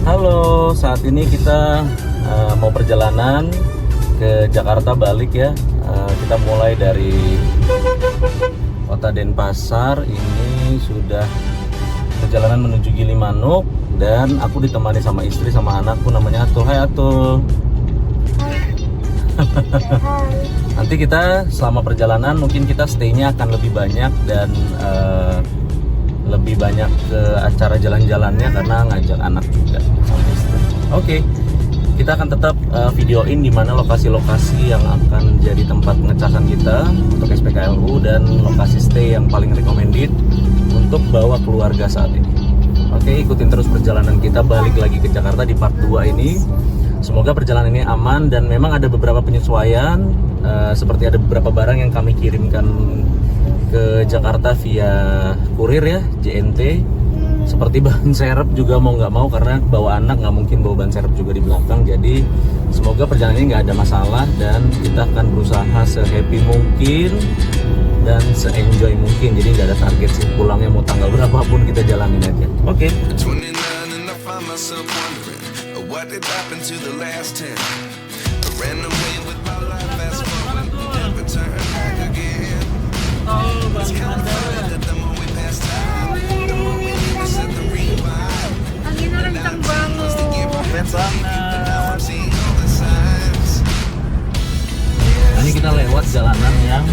Halo, saat ini kita mau perjalanan ke Jakarta balik ya. Kita mulai dari kota Denpasar. Ini sudah perjalanan menuju Gilimanuk dan aku ditemani sama istri sama anakku namanya Atul. Hai Atul. Nanti kita selama perjalanan mungkin kita stay-nya akan lebih banyak dan lebih banyak ke acara jalan-jalannya karena ngajak anak juga sama istri. Oke, kita akan tetap videoin di mana lokasi-lokasi yang akan jadi tempat pengecasan kita untuk SPKLU dan lokasi stay yang paling recommended untuk bawa keluarga saat ini. Oke, ikutin terus perjalanan kita balik lagi ke Jakarta di part 2 ini. Semoga perjalanan ini aman dan memang ada beberapa penyesuaian seperti ada beberapa barang yang kami kirimkan ke Jakarta via kurir ya, JNT. Seperti ban serep juga mau nggak mau karena bawa anak nggak mungkin bawa ban serep juga di belakang. Jadi semoga perjalanan ini nggak ada masalah dan kita akan berusaha se-happy mungkin dan se-enjoy mungkin. Jadi nggak ada target sih, pulangnya mau tanggal berapapun kita jalanin aja. Oke. Anginnya kencang banget. Keren banget. Nah, ini kita lewat jalanan yang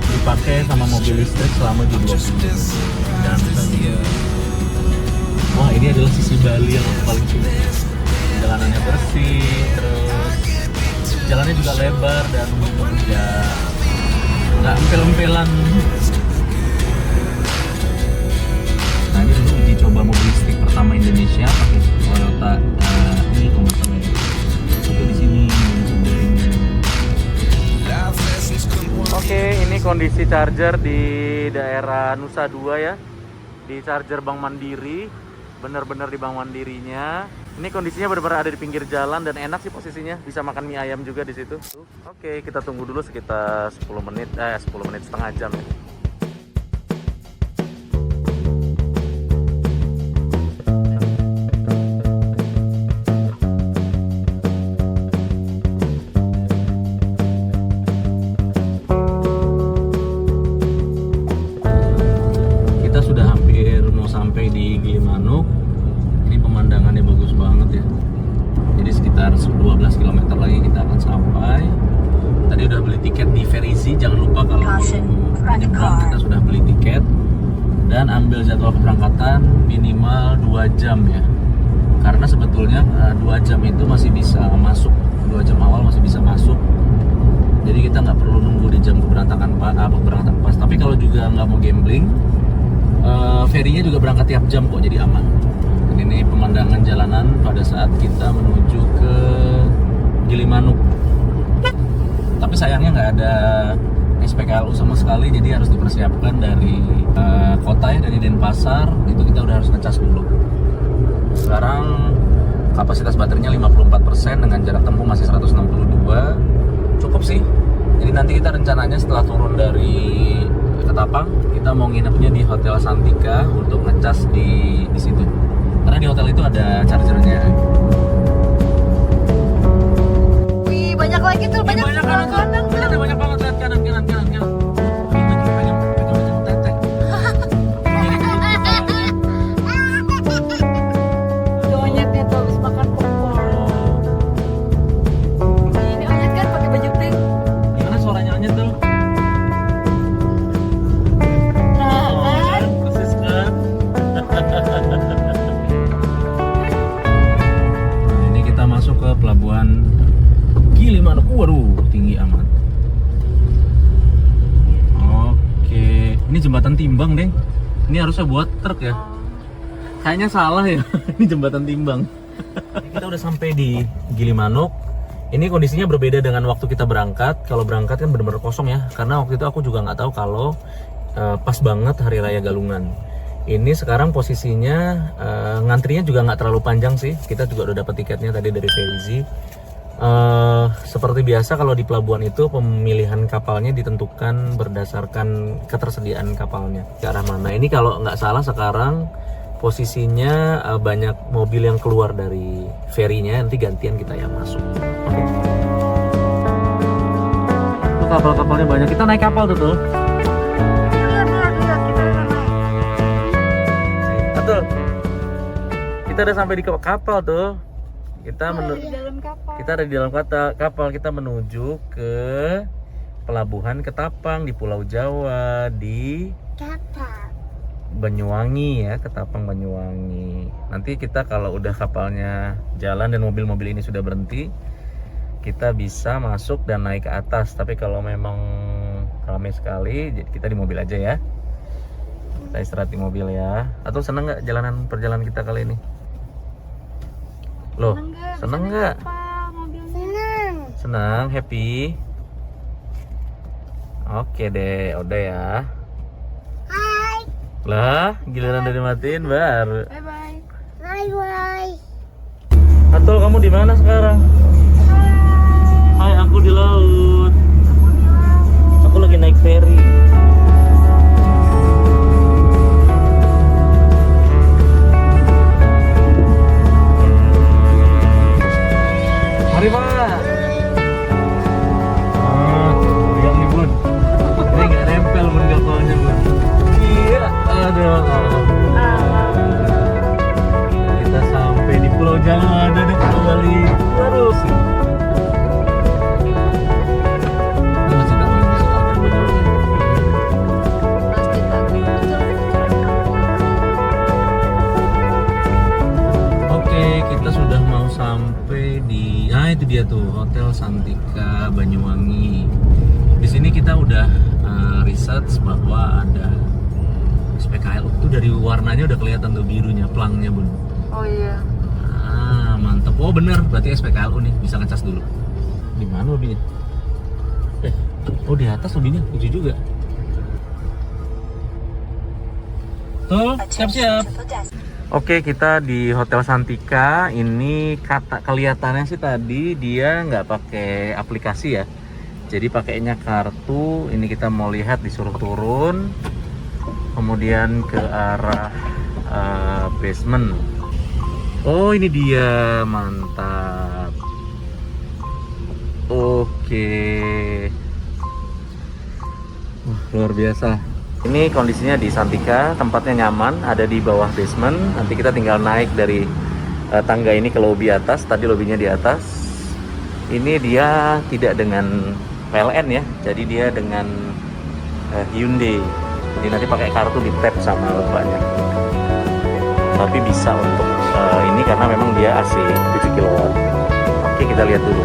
dipakai sama mobil listrik selama G20. Dan wah, ini adalah sisi Bali yang aku paling suka. Jalanannya bersih, terus jalannya juga lebar dan ya nggak empel-empelan. Nah, ini dulu uji coba mobil listrik pertama Indonesia pakai Toyota ini konverternya. Juga di sini. Oke, ini kondisi charger di daerah Nusa Dua ya, di charger Bank Mandiri, bener-bener di Bank Mandirinya. Ini kondisinya benar-benar ada di pinggir jalan dan enak sih posisinya, bisa makan mie ayam juga di situ. Oke, kita tunggu dulu sekitar 10 menit, setengah jam ya. Kita sudah hampir mau sampai di Gilimanuk. Ini pemandangannya bagus banget ya. Jadi sekitar 12 km lagi kita akan sampai. Tadi udah beli tiket di Verizi. Jangan lupa kalau menyeberang kita sudah beli tiket. Dan ambil jadwal keberangkatan minimal 2 jam ya. Karena sebetulnya 2 jam itu masih bisa masuk. 2 jam awal masih bisa masuk. Jadi kita nggak perlu nunggu di jam keberangkatan pas. Tapi kalau juga nggak mau gambling, ferinya juga berangkat tiap jam kok, jadi aman. Ini pemandangan jalanan pada saat kita menuju ke Gilimanuk. Tapi sayangnya nggak ada SPKLU sama sekali, jadi harus dipersiapkan dari kota ya, dari Denpasar. Itu kita udah harus ngecas dulu. Sekarang kapasitas baterainya 54% dengan jarak tempuh masih 162. Cukup sih. Jadi nanti kita rencananya setelah turun dari Ketapang, kita mau nginepnya di Hotel Santika untuk ngecas di situ. Karena di hotel itu ada chargernya. Wih, banyak lagi tuh, banyak kanan. Ada banyak banget, lihat kanan. Pegang teteh. Onyetnya tuh habis makan popcorn. Ini onyet kan pakai baju pink. Gimana suaranya Onyet tuh? Persis kan? Ini kita masuk ke pelabuhan Gilimanuk. Waduh, tinggi amat. Oke, ini jembatan timbang deh. Ini harusnya buat truk ya. Kayaknya salah ya. Ini jembatan timbang. Kita udah sampai di Gilimanuk. Ini kondisinya berbeda dengan waktu kita berangkat. Kalau berangkat kan benar-benar kosong ya. Karena waktu itu aku juga nggak tahu kalau pas banget Hari Raya Galungan. Ini sekarang posisinya ngantrinya juga nggak terlalu panjang sih. Kita juga udah dapat tiketnya tadi dari Verizi. Seperti biasa kalau di pelabuhan itu pemilihan kapalnya ditentukan berdasarkan ketersediaan kapalnya ke arah mana. Ini kalau nggak salah sekarang posisinya banyak mobil yang keluar dari ferinya, nanti gantian kita yang masuk. Oke. Tuh kapal-kapalnya banyak. Kita naik kapal tuh. Iya, kita udah naik. Betul. Kita udah sampai di kapal tuh. Kita Di dalam kapal. Kita ada di dalam kapal. Kita menuju ke pelabuhan Ketapang di Pulau Jawa di Banyuwangi ya, Ketapang Banyuwangi. Nanti kita kalau udah kapalnya jalan dan mobil-mobil ini sudah berhenti, kita bisa masuk dan naik ke atas. Tapi kalau memang ramai sekali, kita di mobil aja ya. Kita istirahat di mobil ya. Atau seneng nggak perjalanan kita kali ini? Loh, seneng nggak? Senang, happy. Oke deh, udah ya. Lah, giliran udah dimatiin baru. Bye-bye. Atul, kamu di mana sekarang? Hai, aku di laut. Aku lagi naik feri. Mari Pak. Lihat nih Bun. Ini nggak nempel Bun kapalnya Bun. Iya, aduh. Kita sampai di Pulau Jawa dan kita balik terus. Oke, kita sudah mau sampai di, itu dia tuh Hotel Santika Banyuwangi. Di sini kita udah research bahwa ada SPKLU tuh, dari warnanya udah kelihatan tuh birunya, plangnya Bun. Oh iya. Mantep. Oh bener, berarti SPKLU nih, bisa ngecas dulu. Di mana lobbynya? Oh di atas lobbynya, lucu juga. Tuh, siap-siap. Oke, kita di Hotel Santika. Ini kelihatannya sih tadi dia nggak pakai aplikasi ya. Jadi pakainya kartu. Ini kita mau lihat, disuruh turun, kemudian ke arah basement. Oh ini dia, mantap. Oke. Luar biasa. Ini kondisinya di Santika, tempatnya nyaman, ada di bawah basement. Nanti kita tinggal naik dari tangga ini ke lobi atas. Tadi lobinya di atas. Ini dia tidak dengan PLN ya, jadi dia dengan Hyundai. Jadi nanti pakai kartu di tap sama bapaknya. Tapi bisa untuk ini karena memang dia AC 7 kW. Oke, kita lihat dulu.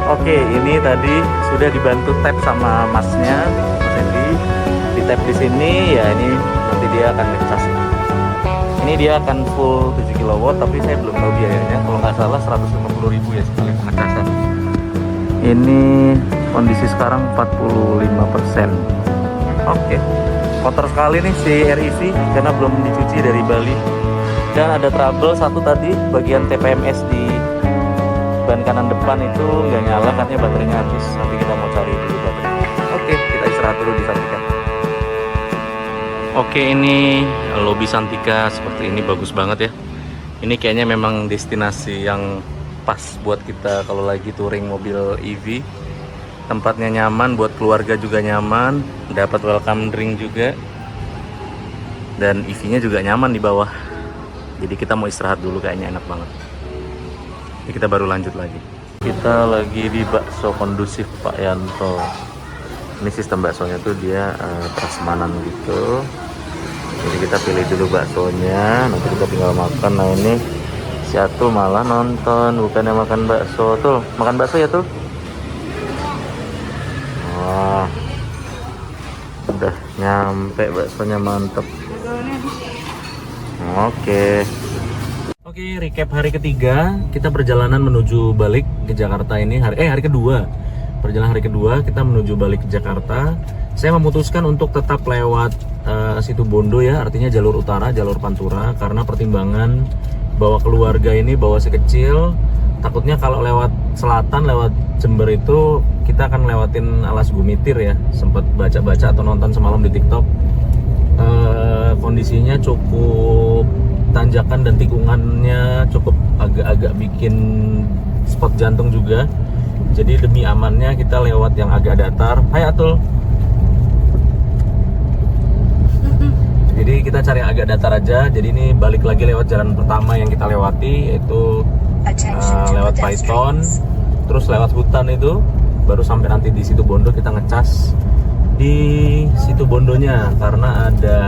Oke, ini tadi sudah dibantu tap sama masnya, Mas Hendy. Di tap di sini ya, ini nanti dia akan ngecas. Ini dia akan full 7 kW, tapi saya belum tahu biayanya. Kalau nggak salah 150.000 ya sekali pengecasan. Ini kondisi sekarang 45%. Oke. Kotor sekali nih si REV karena belum dicuci dari Bali. Dan ada trouble satu tadi, bagian TPMS di ban kanan depan itu nggak nyala, katanya baterainya habis. Nanti kita mau cari dulu baterai. Oke, kita istirahat dulu di Santika. Oke, ini lobi Santika seperti ini, bagus banget ya. Ini kayaknya memang destinasi yang pas buat kita kalau lagi touring mobil EV. Tempatnya nyaman, buat keluarga juga nyaman, dapat welcome drink juga, dan EV-nya juga nyaman di bawah. Jadi kita mau istirahat dulu, kayaknya enak banget. Ini kita baru lanjut lagi. Kita lagi di bakso kondusif Pak Yanto. Ini sistem baksonya tuh dia prasmanan gitu. Jadi kita pilih dulu baksonya, nanti kita tinggal makan. Nah ini si Atul malah nonton, bukannya makan bakso. Tuh, makan bakso ya tuh. Wah, udah nyampe baksonya, mantep. Oke, recap hari ketiga. Kita perjalanan menuju balik ke Jakarta ini hari kedua. Perjalanan hari kedua kita menuju balik ke Jakarta. Saya memutuskan untuk tetap lewat Situ Bondo ya, artinya jalur utara, jalur Pantura, karena pertimbangan bawa keluarga ini, bawa si kecil. Takutnya kalau lewat selatan, lewat Jember itu kita akan lewatin Alas Gumitir ya. Sempat baca-baca atau nonton semalam di TikTok. Kondisinya cukup tanjakan dan tikungannya cukup agak-agak bikin spot jantung juga. Jadi demi amannya kita lewat yang agak datar. Hai Atul. Jadi kita cari yang agak datar aja. Jadi ini balik lagi lewat jalan pertama yang kita lewati, yaitu lewat Python, terus lewat hutan itu, baru sampai nanti di Situ Bondo. Kita ngecas di Situ Bondonya karena ada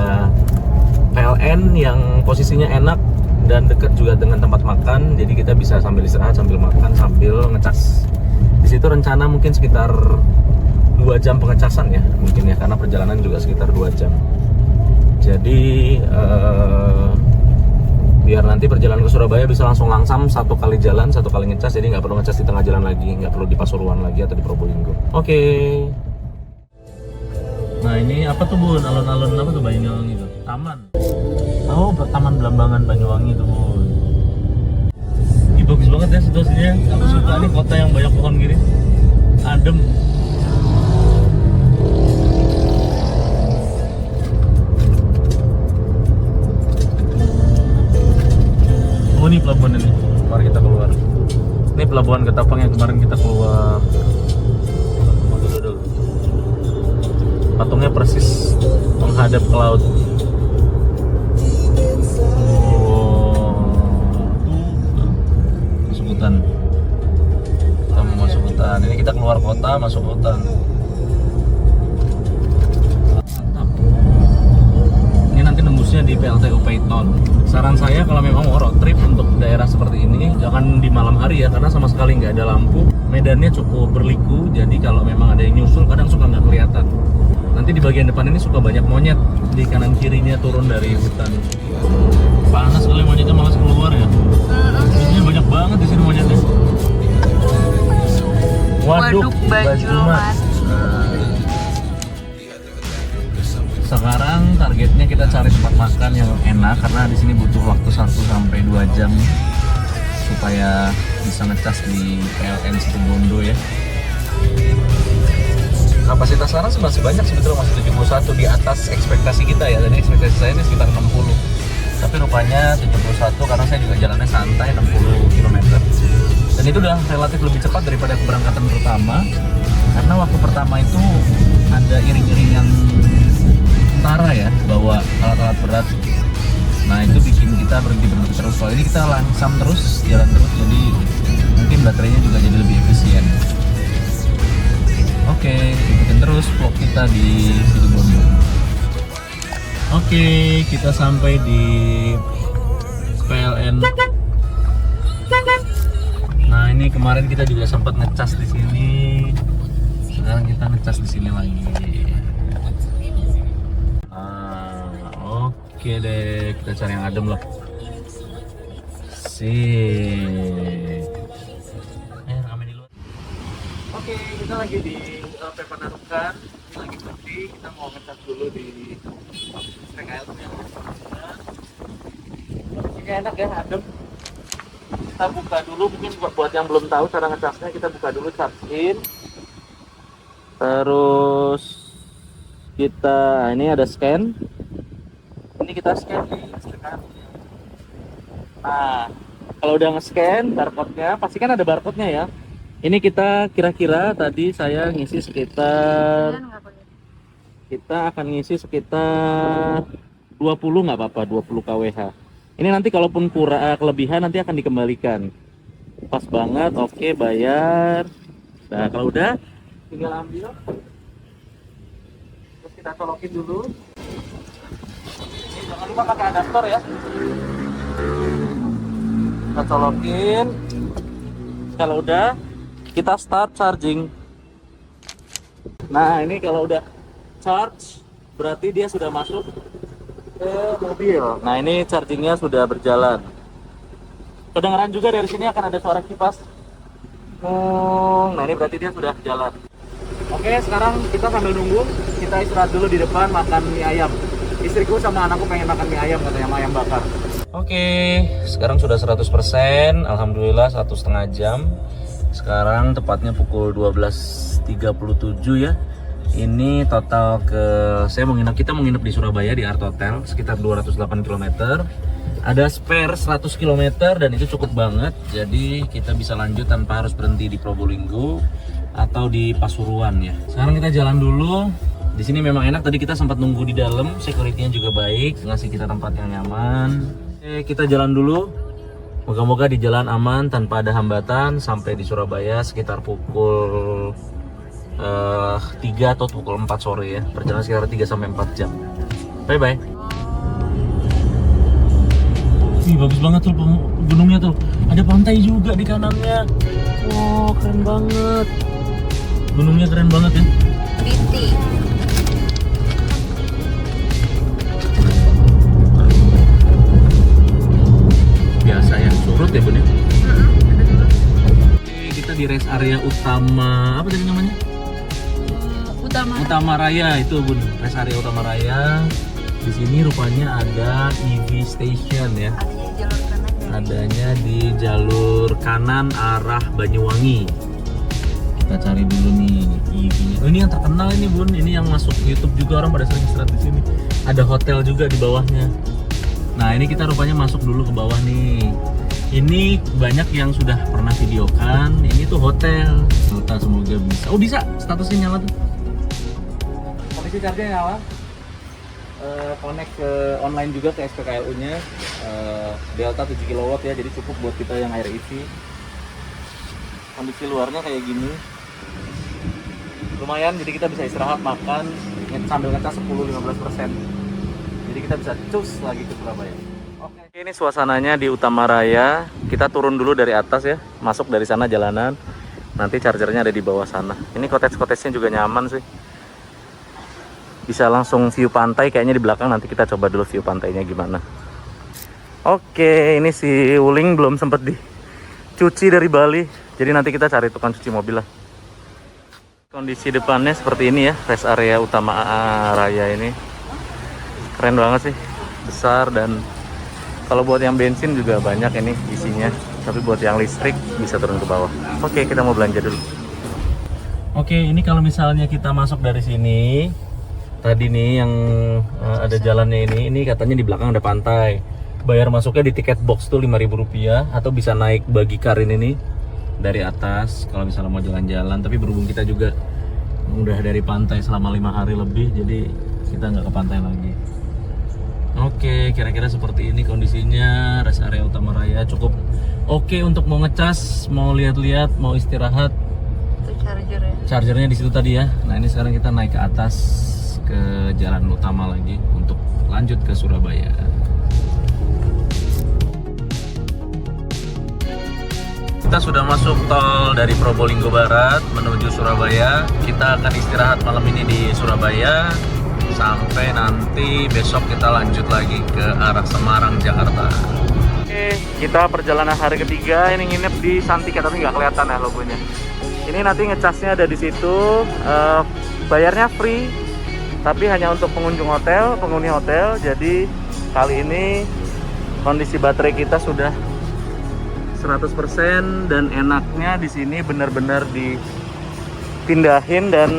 PLN yang posisinya enak dan dekat juga dengan tempat makan. Jadi kita bisa sambil istirahat, sambil makan, sambil ngecas. Di situ rencana mungkin sekitar 2 jam pengecasan ya, mungkin ya, karena perjalanan juga sekitar 2 jam. Jadi biar nanti perjalanan ke Surabaya bisa langsung langsam, 1 kali jalan, 1 kali ngecas. Jadi nggak perlu ngecas di tengah jalan lagi, nggak perlu di Pasuruan lagi atau di Probolinggo. Oke. Nah ini apa tuh Bun? Alun-alun apa tuh Banyuwangi itu? Taman. Oh, Taman Belambangan Banyuwangi tuh Bun. Ini bagus banget ya situasinya. Aku suka nih kota yang banyak pohon gini. Adem. Oh ini pelabuhan ini. Mari kita keluar. Ini pelabuhan Ketapang yang kemarin kita keluar. Patungnya persis menghadap ke laut. Masuk hutan. Kita mau masuk hutan. Ini kita keluar kota, masuk hutan. Mantap. Ini nanti nembusnya di PLTU Python. Saran saya kalau memang mau road trip untuk daerah seperti ini, jangan di malam hari ya, karena sama sekali nggak ada lampu. Medannya cukup berliku, jadi kalau memang ada yang nyusul kadang suka nggak kelihatan. Nanti di bagian depan ini suka banyak monyet, di kanan kirinya turun dari hutan. Panas sekali, monyetnya malas keluar ya. Biasanya banyak banget di sini monyetnya. Waduk Bajumat. Sekarang targetnya kita cari tempat makan yang enak, karena di sini butuh waktu 1 sampai 2 jam supaya bisa ngecas di PLN Situ Bondo ya. Kapasitas sekarang masih banyak sebetulnya, masih 71, di atas ekspektasi kita ya. Dan ekspektasi saya sih sekitar 60. Tapi rupanya 71 karena saya juga jalannya santai 60 km. Dan itu udah relatif lebih cepat daripada keberangkatan pertama. Karena waktu pertama itu ada iring-iringan tentara ya, bawa alat-alat berat. Nah itu bikin kita berhenti terus. Kalau ini kita langsam terus, jalan terus, jadi mungkin baterainya juga jadi lebih efisien. Oke, ikutin terus vlog kita di Situ Bondo. Oke, kita sampai di PLN. Nah ini kemarin kita juga sempat ngecas di sini. Sekarang kita ngecas di sini lagi. Oke deh, kita cari yang adem lah. Rame di luar. Oke, kita lagi di Penarukan, lagi berhenti. Kita mau ngecas dulu di PKL nya. Ini enak ya, adem. Kita buka dulu, mungkin buat yang belum tahu cara ngecasnya, kita buka dulu charge in. Terus kita, ini ada scan. Ini kita scan di Instagram. Nah, kalau udah nge-scan barcode-nya, pasti kan ada barcode-nya ya. Ini kita kira-kira tadi saya ngisi sekitar, kita akan ngisi sekitar 20 nggak apa-apa, 20 kWh. Ini nanti kalaupun kurang kelebihan nanti akan dikembalikan. Pas banget, oke, bayar. Nah, kalau udah tinggal ambil. Terus kita colokin dulu. Jangan lupa pakai adaptor ya. Kita colokin. Kalau udah, kita start charging. Nah ini kalau udah charge, berarti dia sudah masuk ke mobil. Nah ini chargingnya sudah berjalan. Kedengaran juga dari sini akan ada suara kipas. Nah ini berarti dia sudah jalan. Oke, sekarang kita sambil nunggu, kita istirahat dulu di depan makan mie ayam. Istriku sama anakku pengen makan mie ayam, katanya mie ayam bakar. Oke, sekarang sudah 100%. Alhamdulillah 1,5 jam. Sekarang tepatnya pukul 12.37 ya. Ini total kita mau nginep di Surabaya di Art Hotel sekitar 208 km. Ada spare 100 km dan itu cukup banget. Jadi kita bisa lanjut tanpa harus berhenti di Probolinggo atau di Pasuruan ya. Sekarang kita jalan dulu. Di sini memang enak, tadi kita sempat nunggu di dalam, security-nya juga baik, ngasih kita tempat yang nyaman. Oke, kita jalan dulu. Moga-moga di jalan aman tanpa ada hambatan sampai di Surabaya sekitar pukul 3 atau pukul 4 sore ya. Perjalanan sekitar 3 sampai 4 jam. Bye bye. Wih, bagus banget tuh gunungnya tuh. Ada pantai juga di kanannya. Wow, keren banget. Gunungnya keren banget ya. Binti. Biasa ya, surut ya bun ya. Oke, kita di rest area utama, apa tadi namanya? Utama Raya itu bun, rest area Utama Raya. Di sini rupanya ada EV station ya. Adanya di jalur kanan arah Banyuwangi. Kita cari dulu nih EV-nya. Oh, ini yang terkenal ini bun, ini yang masuk YouTube juga, orang pada sering istirahat di sini. Ada hotel juga di bawahnya. Nah ini kita rupanya masuk dulu ke bawah nih. Ini banyak yang sudah pernah videokan. Ini tuh hotel. Semoga bisa. Oh bisa, statusnya nyala tuh. Kondisi charger nyala. Connect ke online juga ke SPKLU nya. Delta 7 kW ya, jadi cukup buat kita yang air isi. Kondisi luarnya kayak gini. Lumayan, jadi kita bisa istirahat, makan, sambil ngecas 10-15%. Jadi kita bisa cus lagi ke Surabaya. Oke, ini suasananya di Utama Raya. Kita turun dulu dari atas ya, masuk dari sana jalanan. Nanti chargernya ada di bawah sana. Ini cottage-cottagenya juga nyaman sih. Bisa langsung view pantai, kayaknya di belakang. Nanti kita coba dulu view pantainya gimana. Oke, ini si Wuling belum sempet dicuci dari Bali. Jadi nanti kita cari tukang cuci mobil lah. Kondisi depannya seperti ini ya, rest area Utama Raya ini. Keren banget sih, besar, dan kalau buat yang bensin juga banyak ini isinya. Tapi buat yang listrik bisa turun ke bawah. Oke, kita mau belanja dulu. Oke, ini kalau misalnya kita masuk dari sini, tadi nih yang ada jalannya ini katanya di belakang ada pantai. Bayar masuknya di tiket box tuh Rp5.000, atau bisa naik bagi karin ini dari atas kalau misalnya mau jalan-jalan. Tapi berhubung kita juga udah dari pantai selama 5 hari lebih, jadi kita nggak ke pantai lagi. Oke, kira-kira seperti ini kondisinya rest area Utama Raya. Cukup oke untuk mau ngecas, mau lihat-lihat, mau istirahat. Itu charger ya. Chargernya di situ tadi ya. Nah ini sekarang kita naik ke atas ke jalan utama lagi untuk lanjut ke Surabaya. Kita sudah masuk tol dari Probolinggo Barat menuju Surabaya. Kita akan istirahat malam ini di Surabaya sampai nanti besok kita lanjut lagi ke arah Semarang, Jakarta. Oke, kita perjalanan hari ketiga. Ini nginep di Santika, tapi nggak kelihatan ya logonya. Ini nanti ngecasnya ada di situ. Bayarnya free, tapi hanya untuk pengunjung hotel, penghuni hotel. Jadi kali ini kondisi baterai kita sudah 100%, dan enaknya di sini benar-benar dipindahin. Dan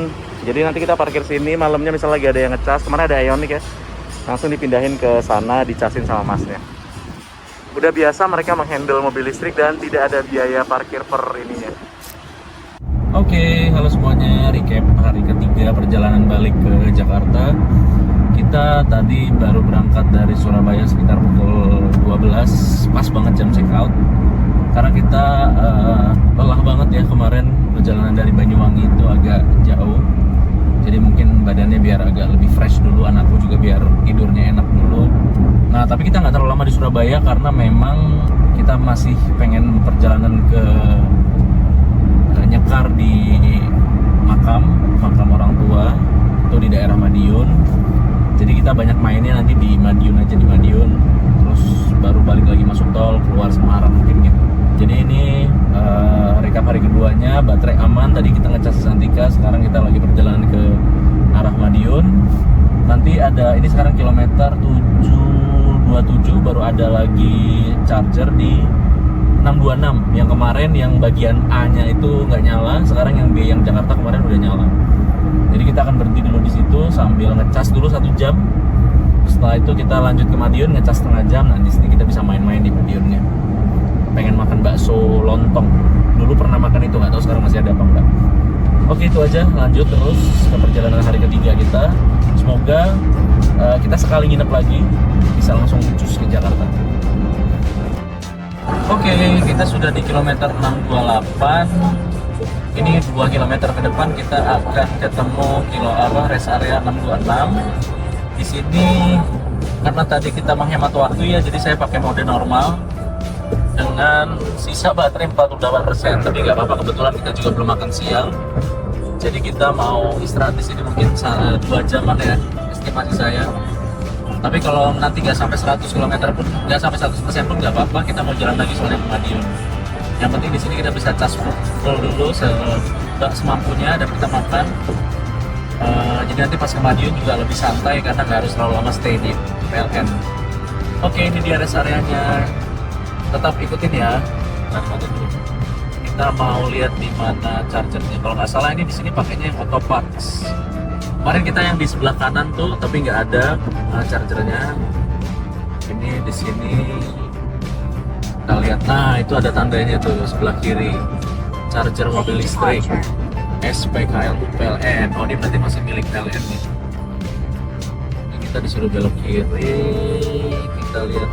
jadi nanti kita parkir sini malamnya, misalnya lagi ada yang ngecas, kemarin ada Ioniq ya, langsung dipindahin ke sana, dicasin sama masnya. Udah biasa mereka menghandle mobil listrik dan tidak ada biaya parkir per ininya. Oke, halo semuanya, recap hari ketiga perjalanan balik ke Jakarta. Kita tadi baru berangkat dari Surabaya sekitar pukul 12, pas banget jam check out. Karena kita lelah banget ya kemarin, perjalanan dari Banyuwangi itu agak jauh. Jadi mungkin badannya biar agak lebih fresh dulu, anakku juga biar tidurnya enak dulu. Nah tapi kita nggak terlalu lama di Surabaya karena memang kita masih pengen perjalanan ke nyekar di makam orang tua itu di daerah Madiun. Jadi kita banyak mainnya nanti di Madiun aja, di Madiun, terus baru balik lagi masuk tol keluar Semarang mungkin gitu. Jadi ini recap hari keduanya, baterai aman. Tadi kita ngecas di Santika, sekarang kita lagi perjalanan ke arah Madiun. Nanti ada, ini sekarang kilometer 727, baru ada lagi charger di 626. Yang kemarin yang bagian A-nya itu nggak nyala, sekarang yang B yang Jakarta kemarin udah nyala. Jadi kita akan berhenti dulu di situ sambil ngecas dulu 1 jam. setelah itu kita lanjut ke Madiun, ngecas setengah jam. Nah di sini kita bisa main-main di Madiunnya. Pengen makan bakso lontong. Dulu pernah makan itu, nggak tahu sekarang masih ada apa enggak. Oke, itu aja. Lanjut terus ke perjalanan hari ketiga kita. Semoga kita sekali nginep lagi bisa langsung cus ke Jakarta. Oke, kita sudah di kilometer 628. Ini 2 kilometer ke depan kita akan ketemu rest area 626. Di sini karena tadi kita menghemat waktu ya, jadi saya pakai mode normal dengan sisa baterai 48%. Tapi nggak apa-apa, kebetulan kita juga belum makan siang. Jadi kita mau istirahat di sini mungkin 2 jaman ya, estimasi saya. Tapi kalau nanti nggak sampai 100 km pun, nggak sampai 100% pun nggak apa-apa, kita mau jalan lagi soalnya ke Madiun. Yang penting di sini kita bisa cas full dulu semampunya dan kita makan. Jadi nanti pas ke Madiun juga lebih santai karena nggak harus terlalu lama stay di PLN. Oke, ini dia rest areanya. Tetap ikutin ya. Kita mau lihat di mana chargernya. Kalau nggak salah ini di sini pakainya yang Autoparts. Kemarin kita yang di sebelah kanan tuh, tapi nggak ada chargernya. Ini di sini kita lihat. Nah, itu ada tandanya tuh sebelah kiri. Charger mobil listrik SPKL PLN. Oh, ini berarti masih milik PLN nih. Ini kita disuruh belok kiri. Kita lihat.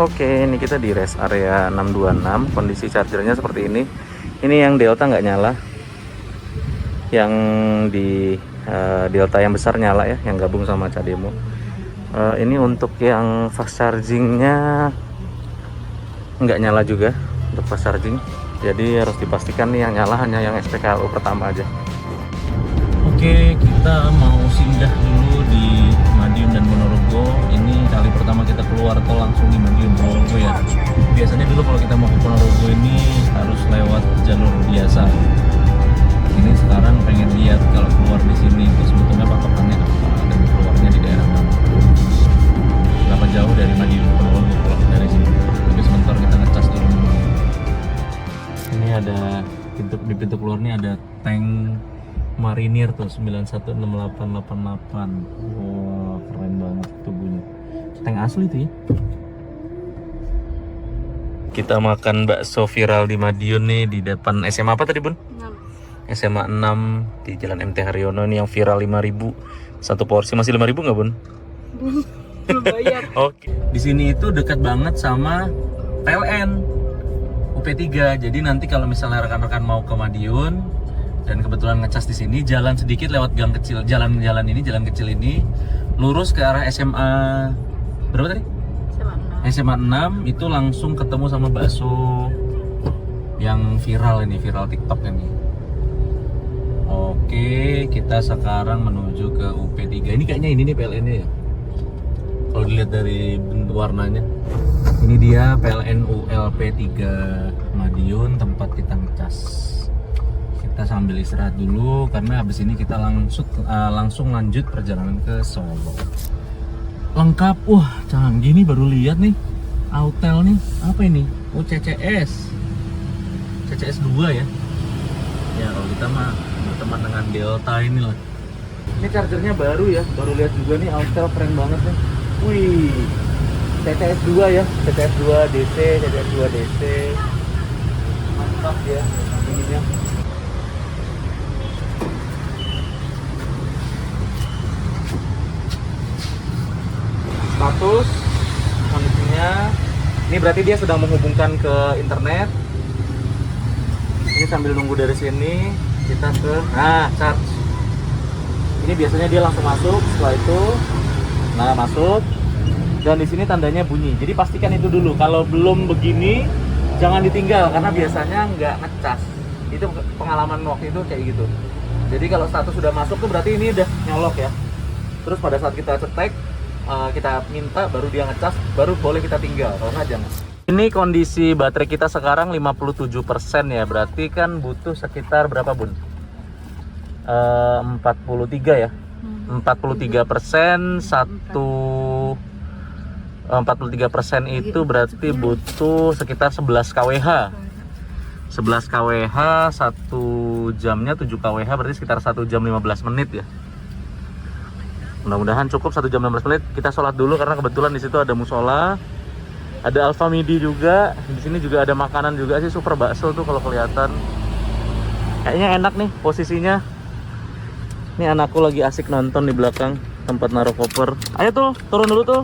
Oke, ini kita di rest area 626. Kondisi chargernya seperti ini. Ini yang Delta nggak nyala. Yang di Delta yang besar nyala ya, yang gabung sama Cademo. Ini untuk yang fast chargingnya nggak nyala juga untuk fast charging. Jadi harus dipastikan nih yang nyala hanya yang SPKLU pertama aja. Oke, kita mau singgah dulu di Madiun dan Ponorogo. Ini kali pertama kita keluar tol langsung di Madiun Ponorogo ya. Biasanya dulu kalau kita mau ke Ponorogo ini harus lewat jalur biasa. Ini sekarang pengen lihat kalau keluar di sini itu sebetulnya patokannya apa dan keluarnya di daerah mana. Berapa jauh dari Madiun Ponorogo kalau dari sini. Tapi sebentar kita ngecas dulu. Ini ada di pintu keluar nih ada tank Marinir tuh 916888. Wah, keren banget tubuhnya. Tank asli tuh ya. Kita makan bakso viral di Madiun nih di depan SMA apa tadi, Bun? SMA 6 di Jalan MT Haryono. Ini yang viral 5.000 satu porsi. Masih 5.000 nggak, Bun? Belum bayar. Oke. Di sini itu dekat banget sama PLN UP3. Jadi nanti kalau misalnya rekan-rekan mau ke Madiun dan kebetulan ngecas di sini, jalan sedikit lewat gang kecil, jalan kecil ini, lurus ke arah SMA berapa tadi? SMA 6 itu langsung ketemu sama bakso yang viral ini, viral TikTok ini. Oke, kita sekarang menuju ke UP3. Ini kayaknya ini nih PLN-nya ya. Kalau dilihat dari bentuk warnanya. Ini dia PLN ULP3 Madiun, tempat kita ngecas. Kita sambil istirahat dulu karena habis ini kita langsung lanjut perjalanan ke Solo. Lengkap, wah canggih nih, baru lihat nih. Autel nih, apa ini? Oh CCS 2 ya. Ya kalau kita mah berteman dengan Delta ini lah. Ini chargernya baru ya, baru lihat juga nih. Autel keren banget nih. Wih, CCS 2 ya, CCS 2 DC, CCS 2 DC. Mantap ya ininya. Status kondisinya ini berarti dia sedang menghubungkan ke internet. Ini sambil nunggu dari sini kita ke charge. Ini biasanya dia langsung masuk, setelah itu masuk dan di sini tandanya bunyi. Jadi pastikan itu dulu. Kalau belum begini jangan ditinggal karena biasanya nggak ngecas. Itu pengalaman waktu itu kayak gitu. Jadi kalau status sudah masuk tuh berarti ini udah nyolok ya. Terus pada saat kita cetek, kita minta baru dia ngecas, baru boleh kita tinggal, kalau nggak jangan. Ini kondisi baterai kita sekarang 57% ya, berarti kan butuh sekitar berapa, Bun? 43 ya. 43%, 43% itu berarti butuh sekitar 11 kWh. 11 kWh, 1 jamnya 7 kWh, berarti sekitar 1 jam 15 menit ya. Mudah-mudahan cukup 1 jam 16 menit. Kita sholat dulu karena kebetulan di situ ada musola, ada Alfamidi juga. Di sini juga ada makanan juga sih, super bakso tuh kalau kelihatan. Kayaknya enak nih posisinya. Ini anakku lagi asik nonton di belakang tempat naruh koper. Ayo tuh, turun dulu tuh.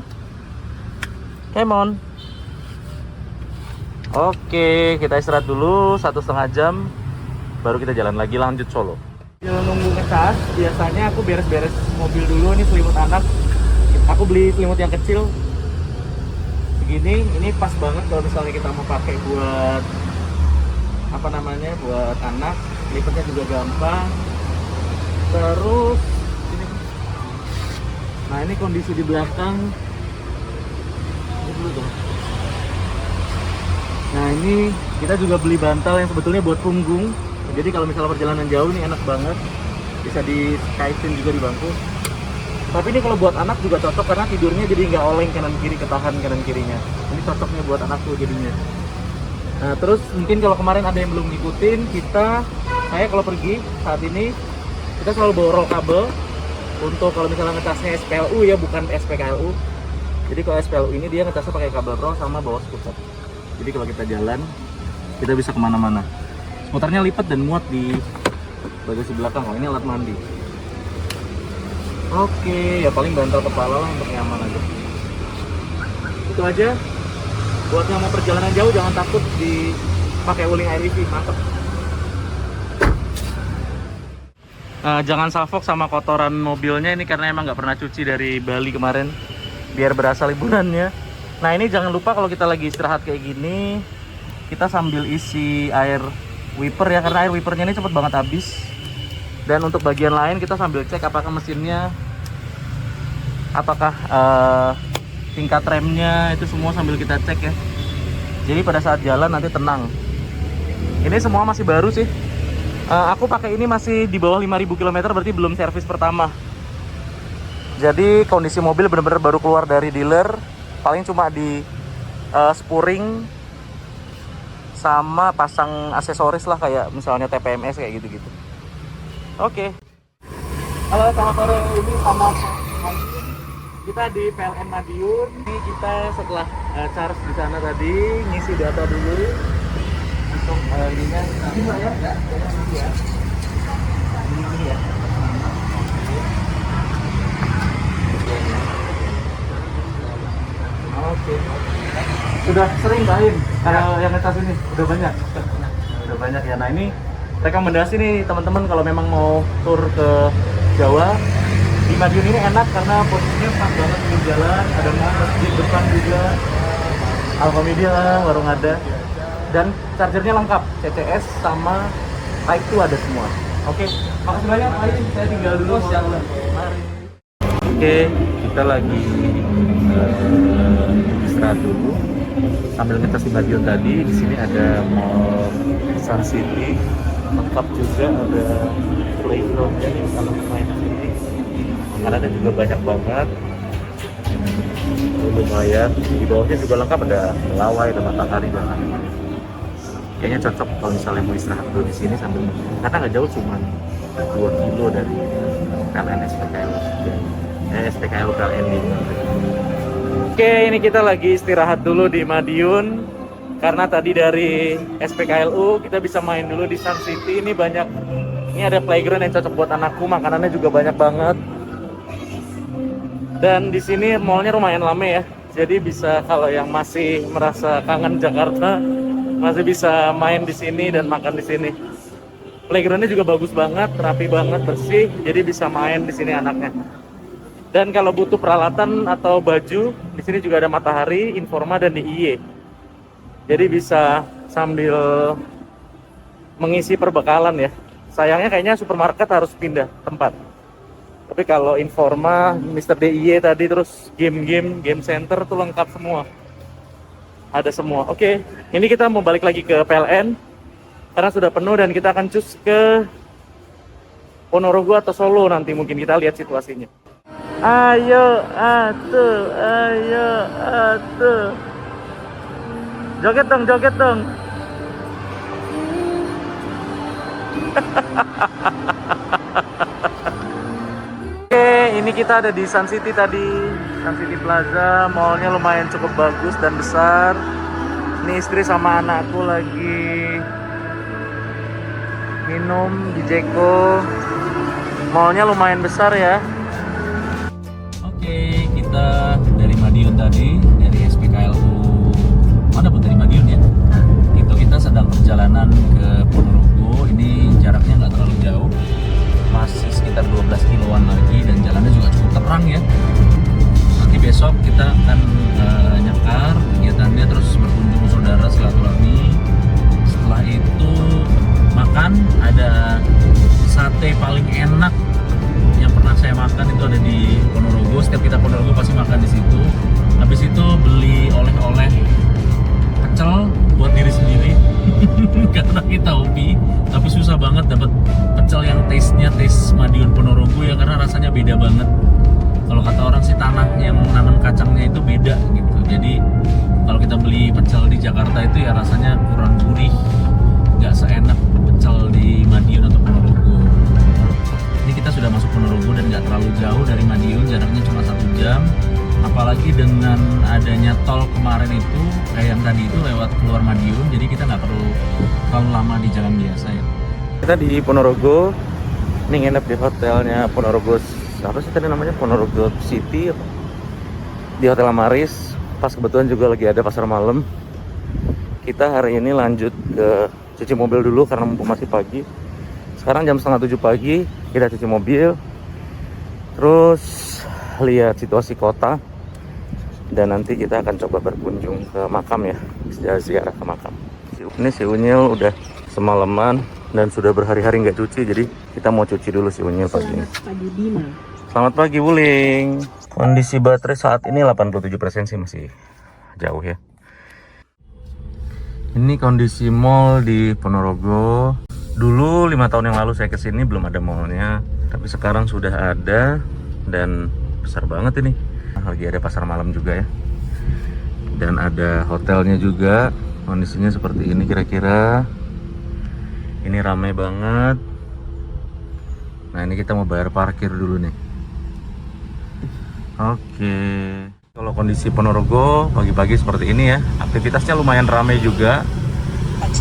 Come on. Oke, kita istirahat dulu 1,5 jam. Baru kita jalan lagi lanjut Solo. Nunggu ngecas, biasanya aku beres-beres mobil dulu. Ini selimut anak. Aku beli selimut yang kecil. Begini, ini pas banget kalau misalnya kita mau pakai buat apa namanya, buat anak. Lipatnya juga gampang. Terus ini. Nah, ini kondisi di belakang. Ini dulu tuh. Nah, ini kita juga beli bantal yang sebetulnya buat punggung. Jadi kalau misalnya perjalanan jauh ini enak banget, bisa dikaitin juga di bangku. Tapi ini kalau buat anak juga cocok karena tidurnya jadi nggak oleng kanan kiri, ketahan kanan kirinya. Ini cocoknya buat anak tuh jadinya. Nah, terus mungkin kalau kemarin ada yang belum ngikutin, saya kalau pergi saat ini kita selalu bawa roll kabel untuk kalau misalnya ngecasnya SPLU ya, bukan SPKLU. Jadi kalau SPLU ini dia ngecasnya pakai kabel roll sama bawa skuter. Jadi kalau kita jalan, kita bisa kemana-mana. Skuternya lipat dan muat di bagasi belakang. Oh, ini alat mandi. Oke, ya paling bantal kepala lah untuk nyaman aja. Itu aja. Buat yang mau perjalanan jauh jangan takut dipakai Wuling Air EV, mantap. Jangan salfok sama kotoran mobilnya ini karena emang nggak pernah cuci dari Bali kemarin, biar berasa liburannya. Nah, ini jangan lupa kalau kita lagi istirahat kayak gini, kita sambil isi air wiper ya, karena air wipernya ini cepet banget habis. Dan untuk bagian lain kita sambil cek apakah mesinnya, apakah tingkat remnya, itu semua sambil kita cek ya. Jadi pada saat jalan nanti tenang. Ini semua masih baru sih. Aku pakai ini masih di bawah 5.000 km, berarti belum servis pertama. Jadi kondisi mobil benar-benar baru keluar dari dealer. Paling cuma di spuring sama pasang aksesoris lah, kayak misalnya TPMS kayak gitu-gitu. Oke. Halo, selamat sore. Ini sama kita di PLN Madiun. Ini kita setelah charge di sana tadi ngisi data dulu untuk ininya. Ini ya, ya. Ini ya. Oke. Sudah sering kain yang ngetas ini? Udah banyak? Udah banyak ya. Nah, ini rekomendasi nih teman-teman kalau memang mau tur ke Jawa. Di Madiun ini enak karena posisinya pas banget di jalan, ada masjid depan juga, Alfamidi lah, warung ada, dan chargernya lengkap, CCS sama Type 2 ada semua. Oke, makasih banyak. Mari saya tinggal dulu. Mari. Oke, kita lagi istirahat dulu sambil ngetes di Madiun tadi. Di sini ada Mall Sun City, lengkap juga, ada playgroundnya nih kalau main di sini. Makanannya juga banyak banget, lumayan. Di bawahnya juga lengkap, ada melawai, ada matahari dan lain-lain. Kayaknya cocok kalau misalnya mau istirahat dulu di sini sambil, karena nggak jauh, cuma 2 kilo dari PLN SPKLU PLN ini. Oke, ini kita lagi istirahat dulu di Madiun karena tadi dari SPKLU kita bisa main dulu di Sun City. Ini banyak, ini ada playground yang cocok buat anakku, makanannya juga banyak banget. Dan di sini mallnya lumayan rame ya, jadi bisa kalau yang masih merasa kangen Jakarta masih bisa main di sini dan makan di sini. Playgroundnya juga bagus banget, rapi banget, bersih, jadi bisa main di sini anaknya. Dan kalau butuh peralatan atau baju, di sini juga ada Matahari, Informa dan DIY. Jadi bisa sambil mengisi perbekalan ya. Sayangnya kayaknya supermarket harus pindah tempat. Tapi kalau Informa, Mr. DIY tadi, terus game center tuh lengkap semua. Ada semua. Oke, ini kita mau balik lagi ke PLN karena sudah penuh dan kita akan cus ke Ponorogo atau Solo nanti, mungkin kita lihat situasinya. Ayo atuh, ayo atuh. Joget dong, joget dong. Oke, ini kita ada di Sun City tadi, Sun City Plaza. Mallnya lumayan cukup bagus dan besar. Ini istri sama anakku lagi minum di Jeko. Mallnya lumayan besar ya. Oke, kita dari Madiun tadi, dari SPKLU mana bu, dari Madiun ya? Itu kita sedang perjalanan ke Ponorogo. Ini jaraknya nggak terlalu jauh, masih sekitar 12 kiloan lagi, dan jalannya juga cukup terang ya. Nanti besok kita akan nyekar kegiatannya, terus berkunjung saudara, silaturahmi. Setelah itu makan, ada sate paling enak yang pernah saya makan itu ada di Ponorogo. Setiap kita Ponorogo pasti makan di situ. Habis itu beli oleh-oleh pecel buat diri sendiri karena kita hobi, tapi susah banget dapat pecel yang taste-nya taste Madiun Ponorogo ya, karena rasanya beda banget. Kalau kata orang sih tanah yang nanam kacangnya itu beda gitu. Jadi kalau kita beli pecel di Jakarta itu ya rasanya kurang gurih, nggak seenak pecel di Madiun atau Ponorogo. Ini kita sudah masuk Ponorogo dan nggak terlalu jauh dari Madiun, jaraknya cuma 1 jam. Apalagi dengan adanya tol kemarin itu, kayak yang tadi itu lewat keluar Madiun, jadi kita nggak perlu terlalu lama di jalan biasa ya. Kita di Ponorogo, ini nginep di hotelnya Ponorogo, apa sih tadi namanya, Ponorogo City apa? Di Hotel Amaris. Pas kebetulan juga lagi ada pasar malam. Kita hari ini lanjut ke cuci mobil dulu karena mumpung masih pagi. Sekarang jam 6:30 pagi, kita cuci mobil, terus lihat situasi kota, dan nanti kita akan coba berkunjung ke makam ya, ziarah ke makam. Ini si Unyil udah semalaman dan sudah berhari-hari nggak cuci, jadi kita mau cuci dulu si Unyil pagi ini. Pagi Dina. Selamat pagi Wuling. Kondisi baterai saat ini 87% sih, masih jauh ya. Ini kondisi mall di Ponorogo. Dulu 5 tahun yang lalu saya kesini belum ada mallnya, tapi sekarang sudah ada dan besar banget ini. Lagi ada pasar malam juga ya, dan ada hotelnya juga. Kondisinya seperti ini kira-kira. Ini ramai banget. Nah ini kita mau bayar parkir dulu nih. Oke. Kalau kondisi Ponorogo pagi-pagi seperti ini ya, aktivitasnya lumayan ramai juga.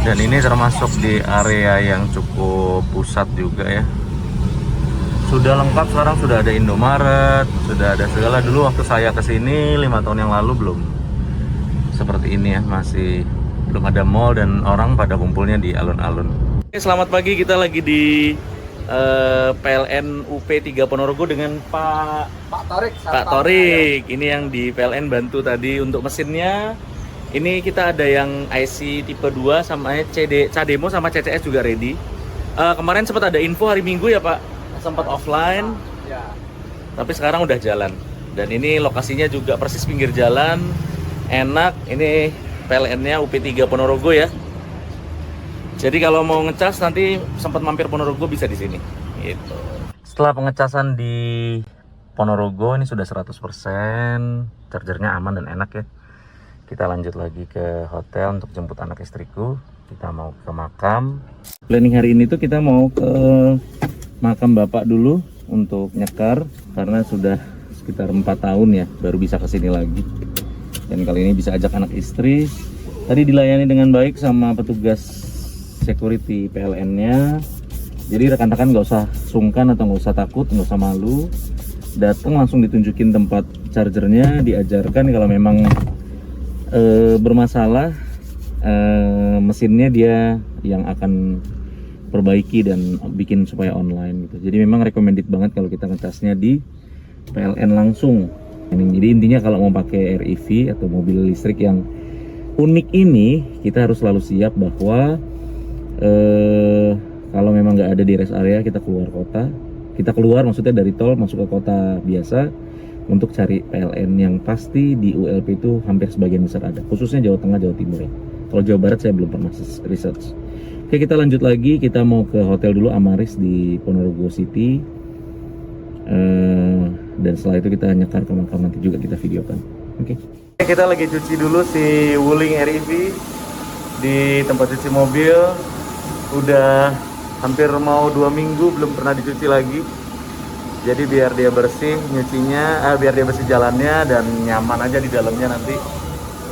Dan ini termasuk di area yang cukup pusat juga ya. Sudah lengkap sekarang, sudah ada Indomaret, sudah ada segala. Dulu waktu saya kesini 5 tahun yang lalu belum seperti ini ya, masih belum ada mall dan orang pada kumpulnya di alun-alun. Oke, selamat pagi, kita lagi di PLN UP3 Ponorogo dengan Pak Torik. Ini yang di PLN bantu tadi untuk mesinnya. Ini kita ada yang IC tipe 2 sama CDEMO sama CCS juga ready. Kemarin sempat ada info hari Minggu ya Pak, sempat offline. Ya. Tapi sekarang udah jalan. Dan ini lokasinya juga persis pinggir jalan, enak. Ini PLN-nya UP3 Ponorogo ya. Jadi kalau mau ngecas nanti sempat mampir Ponorogo bisa di sini. Gitu. Setelah pengecasan di Ponorogo ini sudah 100%, chargernya aman dan enak ya. Kita lanjut lagi ke hotel untuk jemput anak istriku. Kita mau ke makam. Planning hari ini tuh kita mau ke makam bapak dulu untuk nyekar, karena sudah sekitar 4 tahun ya baru bisa kesini lagi. Dan kali ini bisa ajak anak istri. Tadi dilayani dengan baik sama petugas security PLN-nya. Jadi rekan-rekan nggak usah sungkan atau nggak usah takut, nggak usah malu. Datang langsung ditunjukin tempat chargernya, diajarkan kalau memang bermasalah mesinnya dia yang akan perbaiki dan bikin supaya online gitu. Jadi memang recommended banget kalau kita ngecasnya di PLN langsung. Jadi intinya kalau mau pakai REV atau mobil listrik yang unik ini, kita harus selalu siap bahwa kalau memang nggak ada di rest area, kita keluar kota. Kita keluar maksudnya dari tol masuk ke kota biasa untuk cari PLN yang pasti di ULP itu hampir sebagian besar ada, khususnya Jawa Tengah, Jawa Timur ya. Kalau Jawa Barat saya belum pernah research. Oke, kita lanjut lagi. Kita mau ke hotel dulu, Amaris di Ponorogo City. Dan setelah itu kita nyekar ke makam, nanti juga kita videokan. Oke. Kita lagi cuci dulu si Wuling REV di tempat cuci mobil. Udah hampir mau 2 minggu belum pernah dicuci lagi. Jadi biar dia bersih nyucinya, biar dia bersih jalannya dan nyaman aja di dalamnya nanti.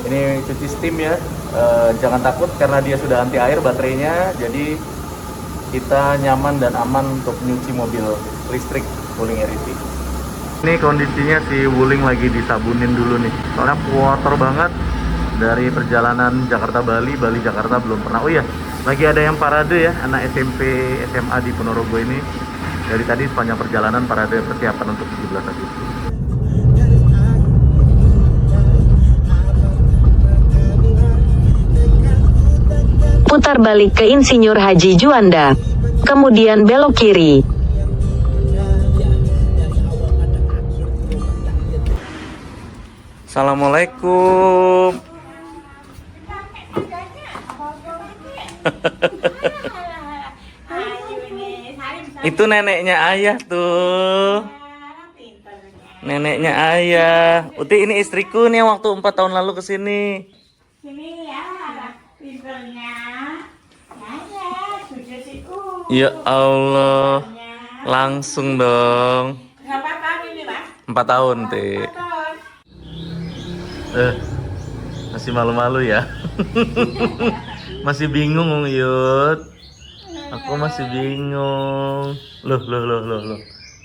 Ini cuci steam ya. Jangan takut karena dia sudah anti air baterainya. Jadi kita nyaman dan aman untuk nyuci mobil listrik Wuling REV. Ini kondisinya si Wuling lagi disabunin dulu nih. Soalnya kotor banget dari perjalanan Jakarta-Bali, Bali-Jakarta belum pernah. Oh iya, lagi ada yang parade ya, anak SMP, SMA di Ponorogo ini. Dari tadi sepanjang perjalanan parade persiapan untuk 17 Agustus. Putar balik ke Insinyur Haji Juanda. Kemudian belok kiri. Assalamualaikum. Itu neneknya ayah tuh. Neneknya ayah. Uti ini istriku nih yang waktu 4 tahun lalu kesini. Sini ya, pinternya. Ya Allah. Langsung dong. Nggak apa-apa ini, Mas. 4 tahun, Ti. Masih malu-malu ya. Masih bingung, Yud. Aku masih bingung. Loh.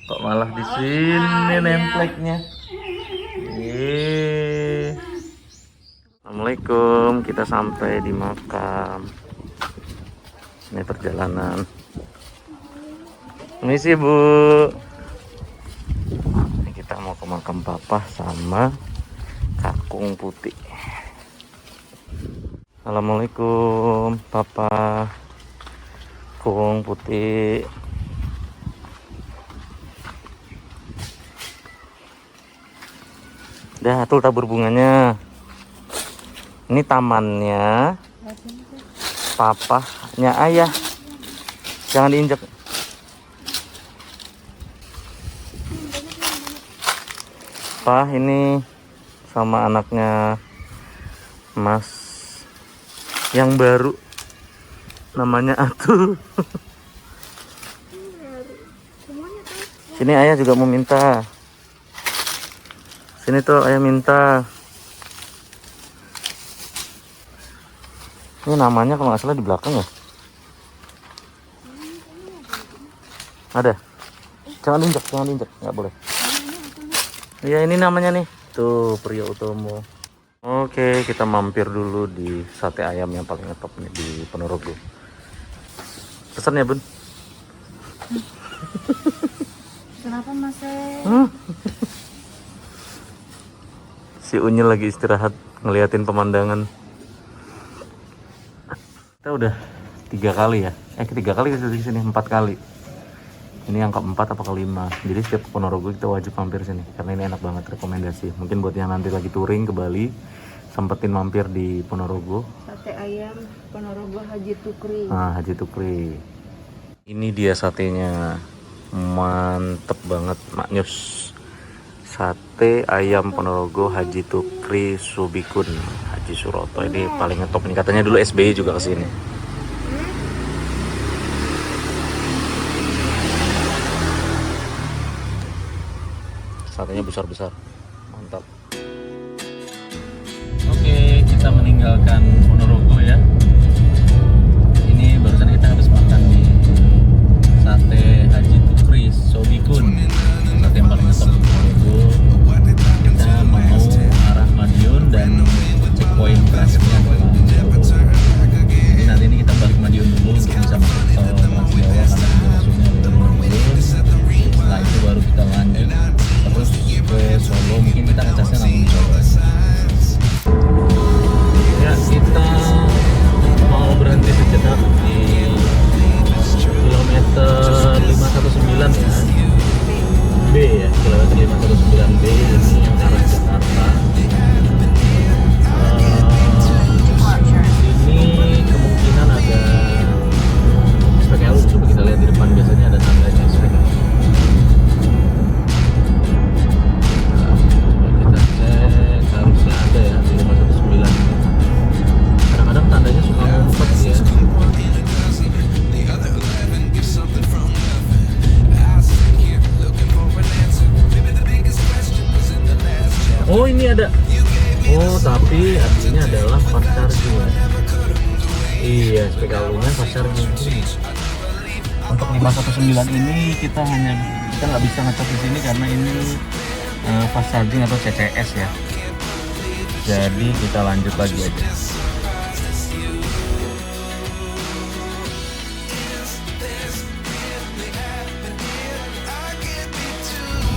Kok malah di sini nempleknya? Assalamualaikum. Kita sampai di makam. Ini perjalanan. Misi, Bu. Ini kita mau ke makam Papa sama Kakung Putih. Assalamualaikum, Papa. Kakung Putih. Dah, tuh tabur bunganya. Ini tamannya papahnya ayah. Jangan diinjak. Pak, ini sama anaknya Mas yang baru, namanya Atul. Sini ayah juga mau minta. Sini tuh ayah minta. Ini namanya kalau nggak salah di belakang ya. Ada. Jangan injak, nggak boleh. Iya, ini namanya nih. Tuh, Priyo Utomo. Oke, kita mampir dulu di sate ayam yang paling top nih di Ponorogo. Pesan ya, Bun? Kenapa, Mas? Si Unyil lagi istirahat ngeliatin pemandangan. Kita udah 3 kali ya. Ketiga kali ke sini, 4 kali. Ini yang keempat apa kelima. Jadi setiap ke Ponorogo kita wajib mampir sini karena ini enak banget, rekomendasi. Mungkin buat yang nanti lagi touring ke Bali, sempetin mampir di Ponorogo. Sate ayam Ponorogo Haji Tukri. Nah, Haji Tukri. Ini dia satenya. Mantep banget, maknyus. Sate ayam Ponorogo Haji Tukri Subikun Haji Suroto. Ini paling ngetop nih. Katanya dulu SBY juga kesini. Satenya besar-besar, mantap. Oke, kita meninggalkan Ponorogo ya. Ini barusan kita habis makan di Sate Haji Tukri Sobikun, sate yang paling ngetop di Ponorogo. Kita mau arah Madiun dan checkpoint terakhirnya adalah Solo. Jadi nanti ini kita balik Madiun dulu untuk bisa masuk tol Trans Jawa karena pintu masuknya dari Madiun. Setelah itu baru kita lanjut terus ke Solo, mungkin kita ngecasnya langsung di Solo. Ya, kita mau berhenti sejenak di kilometer 519 ya. ini ada. Oh, tapi artinya adalah fast charging. Iya, SPKLU-nya fast charging. Untuk 519 ini kita nggak bisa ngecas di sini karena ini fast charging atau CCS ya. Jadi kita lanjut lagi aja.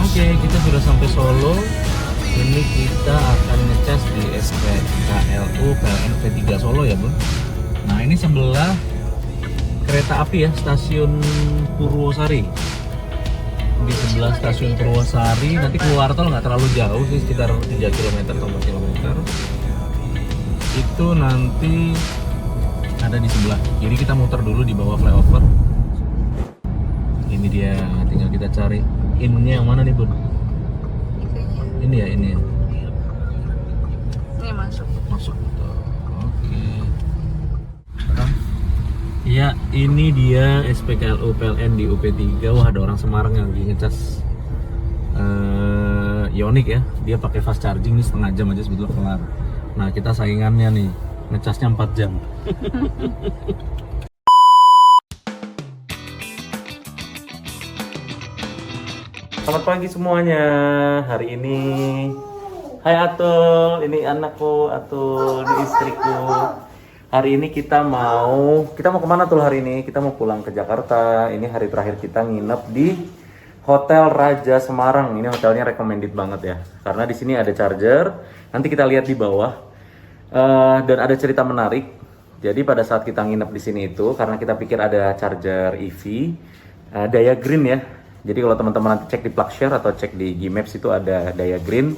Oke, kita sudah sampai Solo. Ini kita akan ngecas di SPKLU PLN V3 Solo ya, Bun. Nah, ini sebelah kereta api ya, stasiun Purwosari. Di sebelah stasiun Purwosari, nanti keluar tol nggak terlalu jauh sih, sekitar 3 km atau 4 km. Itu nanti ada di sebelah kiri, kita muter dulu di bawah flyover. Ini dia, tinggal kita cari in-nya yang mana nih, Bun? Ini ya, ini ya. Ini masuk. Masuk. Oke. Ya, ini dia SPKLU PLN di UP3. Wah, ada orang Semarang yang lagi ngecas Ioniq ya. Dia pakai fast charging nih, setengah jam aja sebetulnya kelar. Nah, kita saingannya nih, ngecasnya 4 jam. Selamat pagi semuanya. Hari ini hai Atul, ini anakku Atul, ini istriku. Hari ini kita mau kemana Atul hari ini? Kita mau pulang ke Jakarta. Ini hari terakhir kita nginep di Hotel Raja Semarang. Ini hotelnya recommended banget ya, karena di sini ada charger. Nanti kita lihat di bawah. Dan ada cerita menarik. Jadi pada saat kita nginep di sini itu, karena kita pikir ada charger EV, daya green ya. Jadi kalau teman-teman nanti cek di PlugShare atau cek di Gmaps itu ada daya green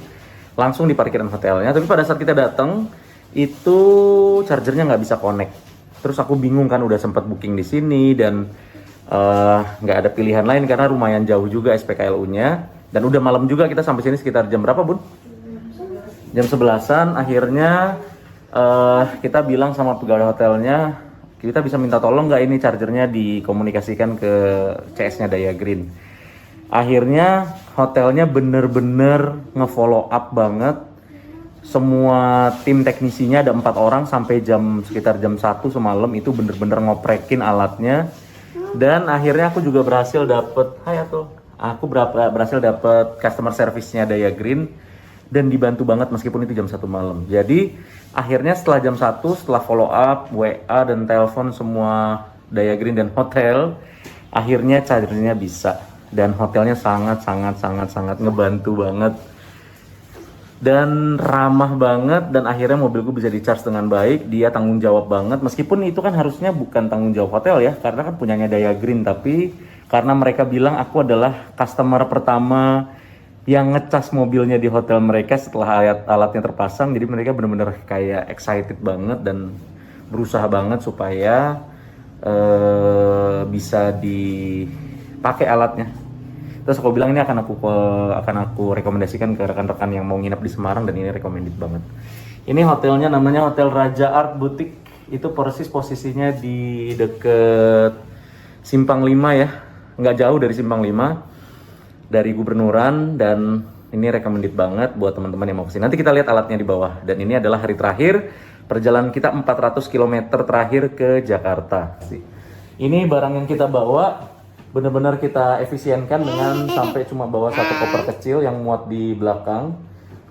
langsung di parkiran hotelnya. Tapi pada saat kita datang itu chargernya nggak bisa connect. Terus aku bingung kan, udah sempat booking di sini dan nggak ada pilihan lain karena lumayan jauh juga SPKLU-nya. Dan udah malam juga, kita sampai sini sekitar jam berapa, Bun? Jam 11-an. Akhirnya kita bilang sama pegawai hotelnya, kita bisa minta tolong nggak ini chargernya dikomunikasikan ke CS-nya Daya Green. Akhirnya hotelnya bener-bener nge-follow up banget. Semua tim teknisinya ada 4 orang sampai sekitar jam 1 semalam itu bener-bener ngoprekin alatnya. Dan akhirnya aku juga berhasil dapet, berhasil dapet customer service-nya Daya Green dan dibantu banget meskipun itu jam 1 malam. Jadi akhirnya setelah jam 1, setelah follow up, WA dan telepon semua Daya Green dan hotel, akhirnya chargernya bisa. Dan hotelnya sangat ngebantu banget dan ramah banget, dan akhirnya mobilku bisa di-charge dengan baik. Dia tanggung jawab banget, meskipun itu kan harusnya bukan tanggung jawab hotel ya, karena kan punyanya Daya Green, tapi karena mereka bilang aku adalah customer pertama yang ngecas mobilnya di hotel mereka setelah alatnya terpasang, jadi mereka benar-benar kayak excited banget dan berusaha banget supaya bisa dipakai alatnya. Terus aku bilang ini akan aku rekomendasikan ke rekan-rekan yang mau nginep di Semarang, dan ini recommended banget. Ini hotelnya namanya Hotel Raja Art Boutique. Itu persis posisinya di deket Simpang 5 ya. Nggak jauh dari Simpang 5 dari Gubernuran, dan ini recommended banget buat teman-teman yang mau kesini. Nanti kita lihat alatnya di bawah. Dan ini adalah hari terakhir perjalanan kita 400 km terakhir ke Jakarta. Ini barang yang kita bawa benar-benar kita efisienkan dengan sampai cuma bawa 1 koper kecil yang muat di belakang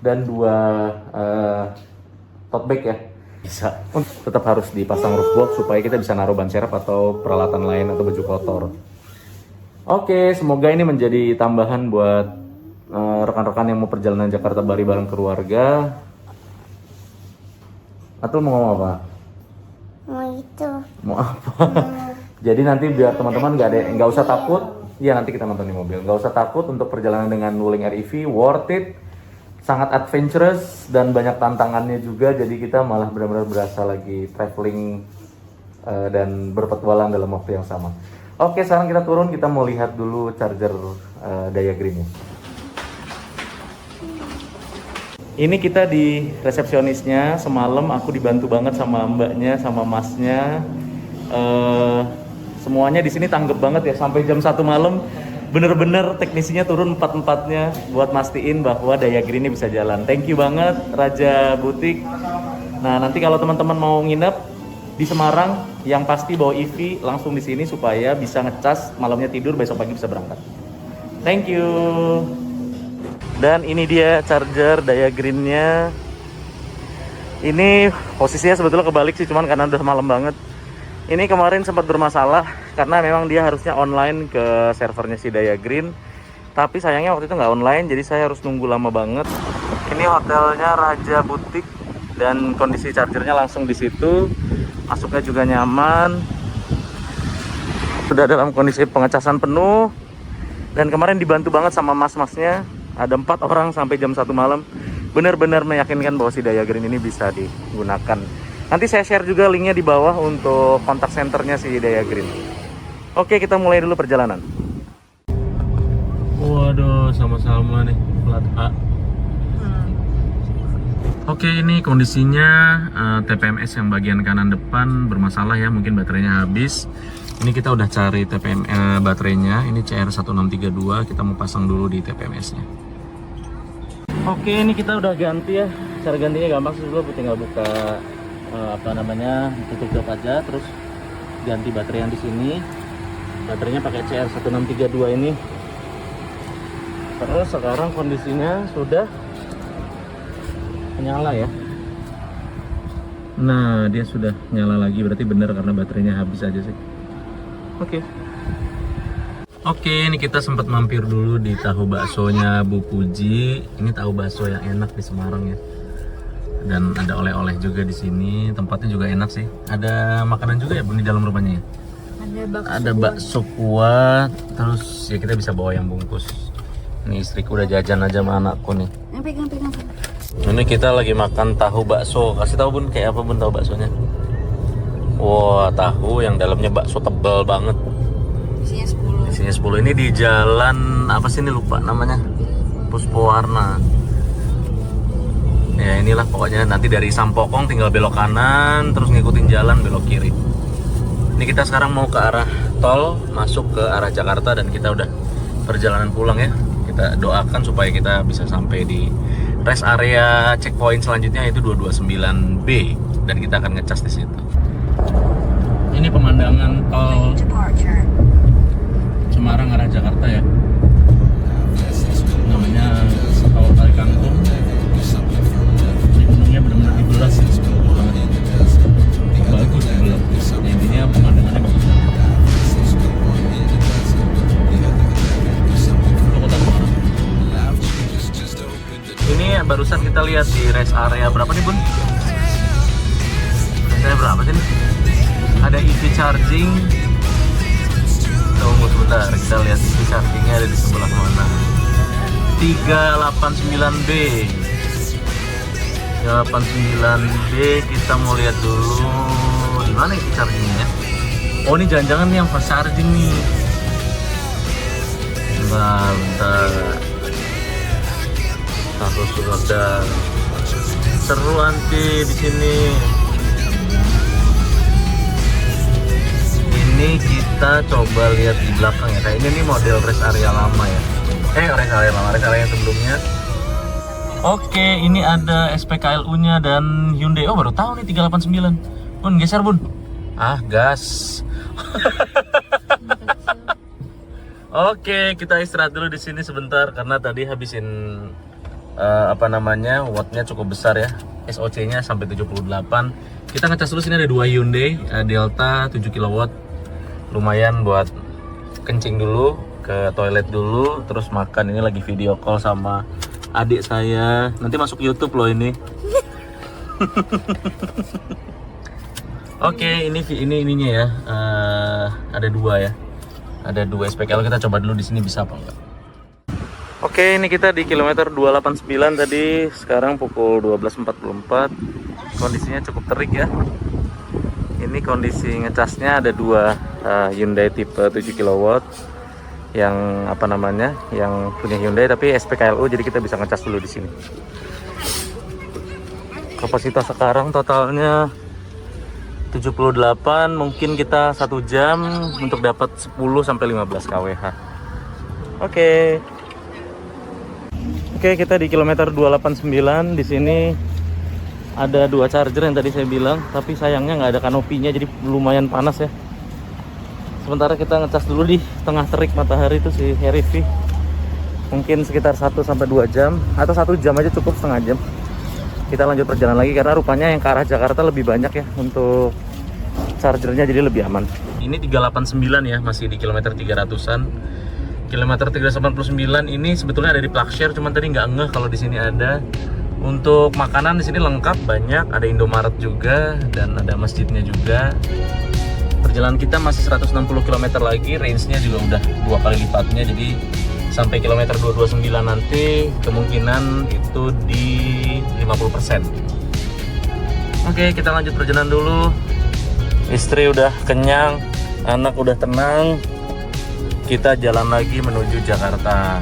dan 2 tote bag ya. Bisa. Tetap harus dipasang roof box supaya kita bisa naruh ban serep atau peralatan lain atau baju kotor. Oke, semoga ini menjadi tambahan buat rekan-rekan yang mau perjalanan Jakarta Bali bareng keluarga. Atau mau ngomong apa? Mau itu. Mau apa? Jadi nanti biar teman-teman nggak usah takut. Ya nanti kita nonton di mobil. Nggak usah takut untuk perjalanan dengan Wuling REV, worth it. Sangat adventurous dan banyak tantangannya juga. Jadi kita malah benar-benar berasa lagi traveling dan berpetualang dalam waktu yang sama. Oke, sekarang kita turun, kita mau lihat dulu charger Daya Green-nya. Ini kita di resepsionisnya. Semalam aku dibantu banget sama mbaknya, sama masnya. Semuanya di sini tanggap banget ya, sampai jam 1 malam bener-bener teknisinya turun 4-4-nya buat mastiin bahwa daya green ini bisa jalan. Thank you banget Raja Butik. Nah, nanti kalau teman-teman mau nginep di Semarang, yang pasti bawa EV langsung di sini supaya bisa ngecas, malamnya tidur, besok pagi bisa berangkat. Thank you. Dan ini dia charger daya greennya. Ini posisinya sebetulnya kebalik sih, cuman karena udah malam banget. Ini kemarin sempat bermasalah karena memang dia harusnya online ke servernya si Daya Green. Tapi sayangnya waktu itu nggak online, jadi saya harus nunggu lama banget. Ini hotelnya Raja Butik dan kondisi chargernya langsung di situ. Masuknya juga nyaman. Sudah dalam kondisi pengecasan penuh. Dan kemarin dibantu banget sama mas-masnya. Ada 4 orang sampai jam 1 malam. Benar-benar meyakinkan bahwa si Daya Green ini bisa digunakan. Nanti saya share juga linknya di bawah untuk kontak centernya si Daya Green. Oke, kita mulai dulu perjalanan. Waduh, sama-sama nih plat A. Oke, ini kondisinya TPMS yang bagian kanan depan bermasalah ya, mungkin baterainya habis. Ini kita udah cari baterainya, ini CR1632, kita mau pasang dulu di TPMS-nya. Oke, ini kita udah ganti ya. Cara gantinya gampang sih, dulu tinggal buka tutup aja, terus ganti baterai yang di sini. Baterainya pakai CR1632 ini. Terus sekarang kondisinya sudah nyala ya. Nah, dia sudah nyala lagi, berarti benar karena baterainya habis aja sih. Oke, ini kita sempat mampir dulu di tahu baksonya Bu Puji. Ini tahu bakso yang enak di Semarang ya. Dan ada oleh-oleh juga di sini. Tempatnya juga enak sih. Ada makanan juga ya Bun di dalam rumahnya ya? Ada bakso kuah. Terus ya kita bisa bawa yang bungkus. Ini istriku udah jajan aja sama anakku nih. Pegang. Ini kita lagi makan tahu bakso. Kasih tahu Bun kayak apa Bun tahu baksonya? Wah, tahu yang dalamnya bakso tebal banget. Isinya 10. Ini di jalan apa sih ini, lupa namanya. Puspowarna. Ya inilah pokoknya, nanti dari Sampokong tinggal belok kanan, terus ngikutin jalan belok kiri. Ini kita sekarang mau ke arah tol, masuk ke arah Jakarta, dan kita udah perjalanan pulang ya. Kita doakan supaya kita bisa sampai di rest area checkpoint selanjutnya, yaitu 229B, dan kita akan ngecas di situ. Ini pemandangan tol Semarang arah Jakarta ya. Namanya tol Kali Kangkung. Ini gunungnya benar-benar dibelah sih. Bagus dibelah. Intinya pemandangannya bagus. Kota Semarang. Ini barusan kita lihat di rest area berapa nih Bun? Rest area berapa sih nih? Ada EV charging. Tunggu sebentar, kita lihat EV chargingnya ada di sebelah mana. 389B. 389B, kita mau lihat dulu di mana EV chargingnya. Oh, ini jangan-jangan nih yang fast charging nih. Bentar. Harus ada seru nanti di sini. Ini kita coba lihat di belakang ya. Kayaknya ini model rest area lama ya. Rest area yang sebelumnya. Oke, ini ada SPKLU-nya dan Hyundai. Oh, baru tahu nih 389. Bun, geser Bun. Ah, gas. Oke, kita istirahat dulu di sini sebentar karena tadi habisin wattnya cukup besar ya. SOC-nya sampai 78. Kita ngecas dulu, sini ada 2 Hyundai Delta 7 kW. Lumayan buat kencing dulu, ke toilet dulu, terus makan. Ini lagi video call sama adik saya. Nanti masuk YouTube loh ini. Oke, ini ininya ya. Ada 2 ya. Ada 2 SPKL. Kita coba dulu di sini bisa apa enggak. Oke, ini kita di kilometer 289 tadi. Sekarang pukul 12.44. Kondisinya cukup terik ya. Ini kondisi ngecasnya ada 2 Hyundai tipe 7 kW yang yang punya Hyundai tapi SPKLU, jadi kita bisa ngecas dulu di sini. Kapasitas sekarang totalnya 78, mungkin kita 1 jam untuk dapat 10 sampai 15 kWh. Oke, kita di kilometer 289. Di sini ada 2 charger yang tadi saya bilang, tapi sayangnya nggak ada kanopinya, jadi lumayan panas ya. Sementara kita ngecas dulu di tengah terik matahari itu si Harry-V. Mungkin sekitar 1-2 jam, atau 1 jam aja cukup, setengah jam. Kita lanjut perjalanan lagi karena rupanya yang ke arah Jakarta lebih banyak ya untuk chargernya, jadi lebih aman. Ini 389 ya, masih di kilometer 300-an. Kilometer 389 ini sebetulnya ada di Plakshare, cuman tadi nggak ngeh kalau di sini ada. Untuk makanan di sini lengkap, banyak, ada Indomaret juga dan ada masjidnya juga. Perjalanan kita masih 160 km lagi, range-nya juga udah 2 kali lipatnya, jadi sampai kilometer 229 nanti kemungkinan itu di 50%. Oke, kita lanjut perjalanan dulu. Istri udah kenyang, anak udah tenang. Kita jalan lagi menuju Jakarta.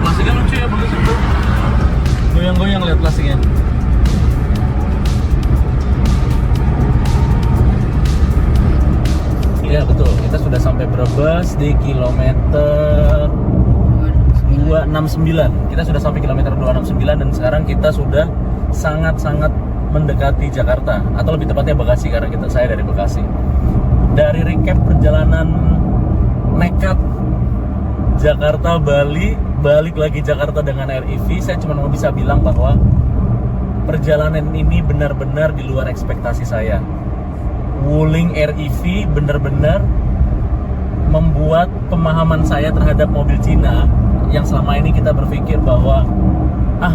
Plastiknya lucu ya, bagus itu. Goyang-goyang lihat plastiknya. Ya betul, kita sudah sampai Brebes di kilometer 269. Kita sudah sampai kilometer 269 dan sekarang kita sudah sangat-sangat mendekati Jakarta, atau lebih tepatnya Bekasi karena saya dari Bekasi. Dari recap perjalanan nekat Jakarta Bali, balik lagi Jakarta dengan REV, saya cuma mau bisa bilang bahwa perjalanan ini benar-benar di luar ekspektasi saya. Wuling REV benar-benar membuat pemahaman saya terhadap mobil Cina yang selama ini kita berpikir bahwa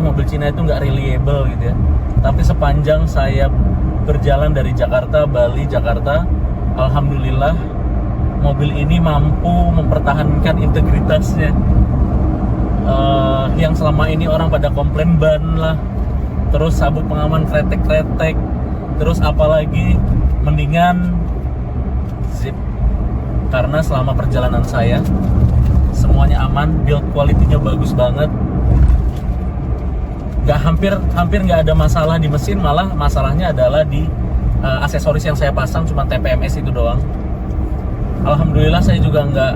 mobil Cina itu nggak reliable gitu ya. Tapi sepanjang saya berjalan dari Jakarta, Bali, Jakarta, alhamdulillah mobil ini mampu mempertahankan integritasnya. Yang selama ini orang pada komplain ban lah, terus sabuk pengaman kretek-kretek, terus apalagi mendingan zip, karena selama perjalanan saya semuanya aman, build quality-nya bagus banget, hampir nggak ada masalah di mesin, malah masalahnya adalah di aksesoris yang saya pasang, cuma TPMS itu doang. Alhamdulillah saya juga nggak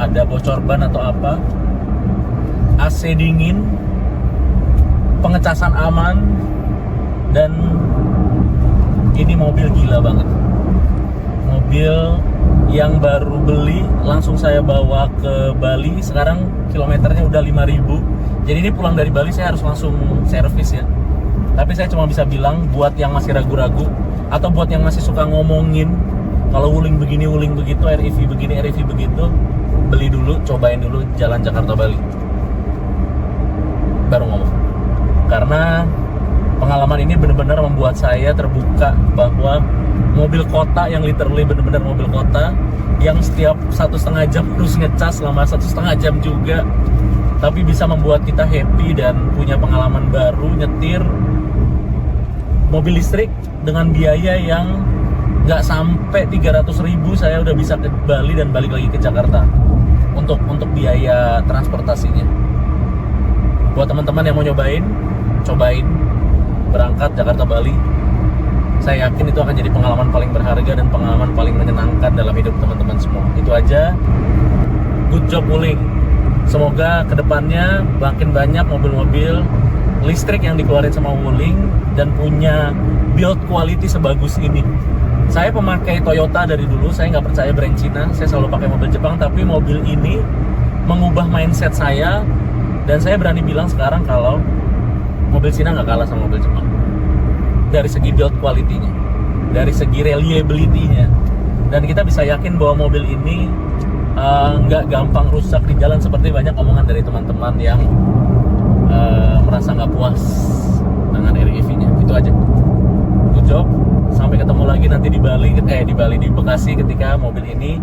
ada bocor ban atau apa. AC dingin, pengecasan aman, dan ini mobil gila banget. Mobil yang baru beli, langsung saya bawa ke Bali. Sekarang kilometernya udah 5.000. Jadi ini pulang dari Bali saya harus langsung servis ya. Tapi saya cuma bisa bilang buat yang masih ragu-ragu, atau buat yang masih suka ngomongin kalau wuling begini, wuling begitu, REV begini, REV begitu, beli dulu, cobain dulu jalan Jakarta Bali, baru ngomong. Karena pengalaman ini benar-benar membuat saya terbuka bahwa mobil kota yang literally benar-benar mobil kota yang setiap 1,5 jam harus ngecas selama 1,5 jam juga, tapi bisa membuat kita happy dan punya pengalaman baru nyetir mobil listrik dengan biaya yang nggak sampai 300.000. Saya udah bisa ke Bali dan balik lagi ke Jakarta untuk biaya transportasinya. Buat teman-teman yang mau cobain berangkat Jakarta Bali, saya yakin itu akan jadi pengalaman paling berharga dan pengalaman paling menyenangkan dalam hidup teman-teman semua. Itu aja. Good job Wuling. Semoga kedepannya makin banyak mobil-mobil listrik yang dikeluarin sama Wuling dan punya build quality sebagus ini. Saya pemakai Toyota dari dulu, saya nggak percaya brand Cina, saya selalu pakai mobil Jepang, tapi mobil ini mengubah mindset saya, dan saya berani bilang sekarang kalau mobil Cina nggak kalah sama mobil Jepang. Dari segi build quality-nya, dari segi reliability-nya, dan kita bisa yakin bahwa mobil ini nggak gampang rusak di jalan seperti banyak omongan dari teman-teman yang merasa nggak puas dengan REV-nya. Itu aja. Good job. Sampai ketemu lagi nanti di Bekasi ketika mobil ini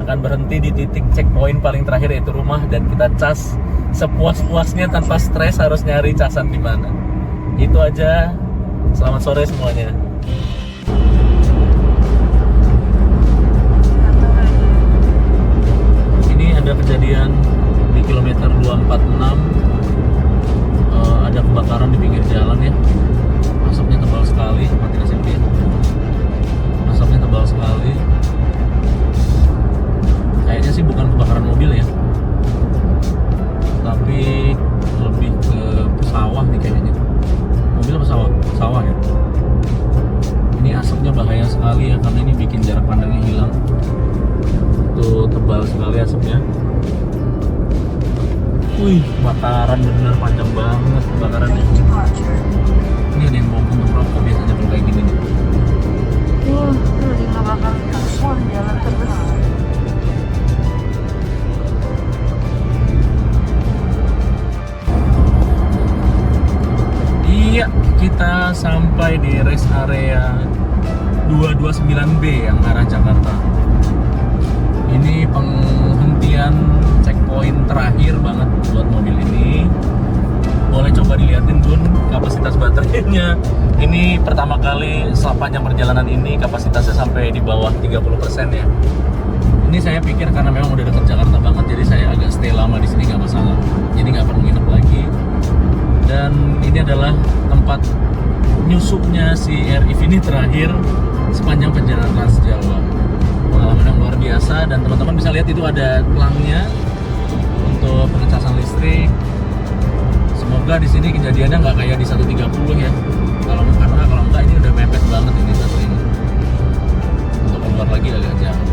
akan berhenti di titik checkpoint paling terakhir, yaitu rumah, dan kita cas sepuas-puasnya tanpa stres harus nyari casan di mana. Itu aja. Selamat sore semuanya. Ini ada kejadian di kilometer 246, ada kebakaran di pinggir jalan ya. Asapnya tebal sekali, mati SMP. Asapnya tebal sekali. Kayaknya sih bukan kebakaran mobil ya, tapi lebih ke sawah nih kayaknya. Mobil apa sawah? Sawah ya. Ini asapnya bahaya sekali ya, karena ini bikin jarak pandangnya hilang. Tuh tebal sekali asapnya. Wih, kebakaran bener, panjang banget kebakarannya. Ini ada yang bawa puntung rokok biasanya kalau kayak gini nih. Di belakang telepon jalan terus. Iya, kita sampai di rest area 229B yang arah Jakarta. Ini penghentian checkpoint terakhir banget buat mobil ini. Boleh coba dilihatin Bun, kapasitas baterainya. Ini pertama kali sepanjang perjalanan ini kapasitasnya sampai di bawah 30% ya. Ini saya pikir karena memang udah dekat Jakarta banget, jadi saya agak stay lama di sini nggak masalah. Jadi nggak perlu nginep lagi. Dan ini adalah tempat nyusupnya si REV ini terakhir sepanjang perjalanan Trans Jawa. Pengalaman yang luar biasa, dan teman-teman bisa lihat itu ada pelangnya untuk pengecasan listrik. Semoga di sini kejadiannya nggak kayak di 130 ya. Karena kalau nggak ini udah mepet banget ini satu ini. Untuk keluar lagi agak jauh.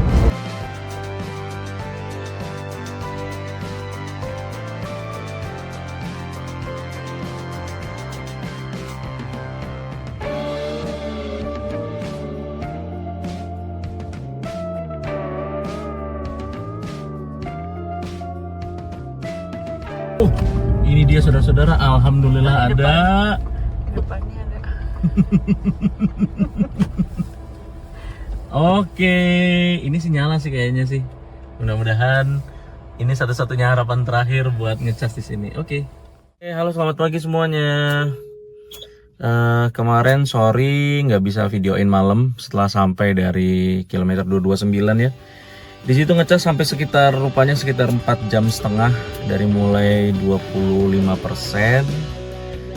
Ini dia saudara-saudara, alhamdulillah ada. Depannya ada. Oke, ini sih nyala sih kayaknya sih. Mudah-mudahan ini satu-satunya harapan terakhir buat ngecas di sini. Oke. Halo, selamat pagi semuanya. Kemarin sorry nggak bisa videoin malam setelah sampai dari kilometer 229 ya. Di situ ngecas sampai rupanya sekitar 4,5 jam dari mulai 25%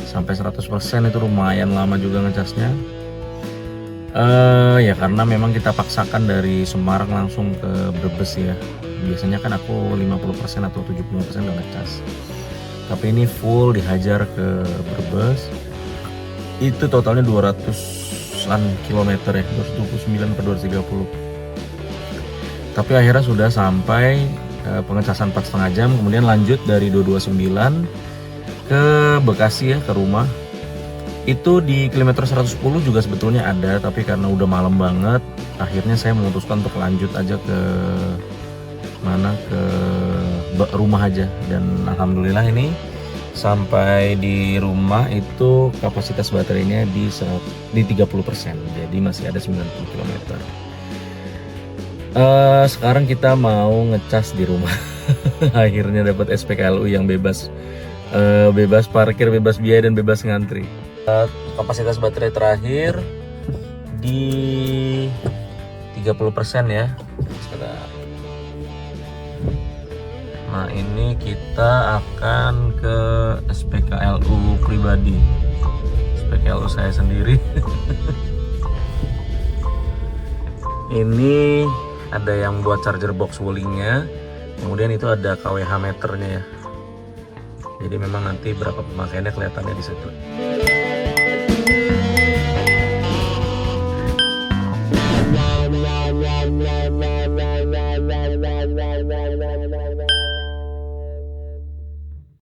sampai 100%. Itu lumayan lama juga ngecasnya. Ya karena memang kita paksakan dari Semarang langsung ke Brebes ya. Biasanya kan aku 50% atau 75% udah ngecas. Tapi ini full dihajar ke Brebes. Itu totalnya 200-an kilometer ya, 229 ke 230. Tapi akhirnya sudah sampai pengecasan 4,5 jam, kemudian lanjut dari 229 ke Bekasi ya, ke rumah. Itu di kilometer 110 juga sebetulnya ada, tapi karena udah malam banget, akhirnya saya memutuskan untuk lanjut aja ke rumah aja. Dan alhamdulillah ini sampai di rumah itu kapasitas baterainya di 30%, jadi masih ada 90 km. Sekarang kita mau ngecas di rumah. Akhirnya dapat SPKLU yang bebas parkir, bebas biaya, dan bebas ngantri. Kapasitas baterai terakhir di 30% ya. Nah ini kita akan ke SPKLU pribadi, SPKLU saya sendiri. Ini ada yang buat charger box wooling-nya, kemudian itu ada KWH meternya ya. Jadi memang nanti berapa pemakaiannya kelihatannya di situ.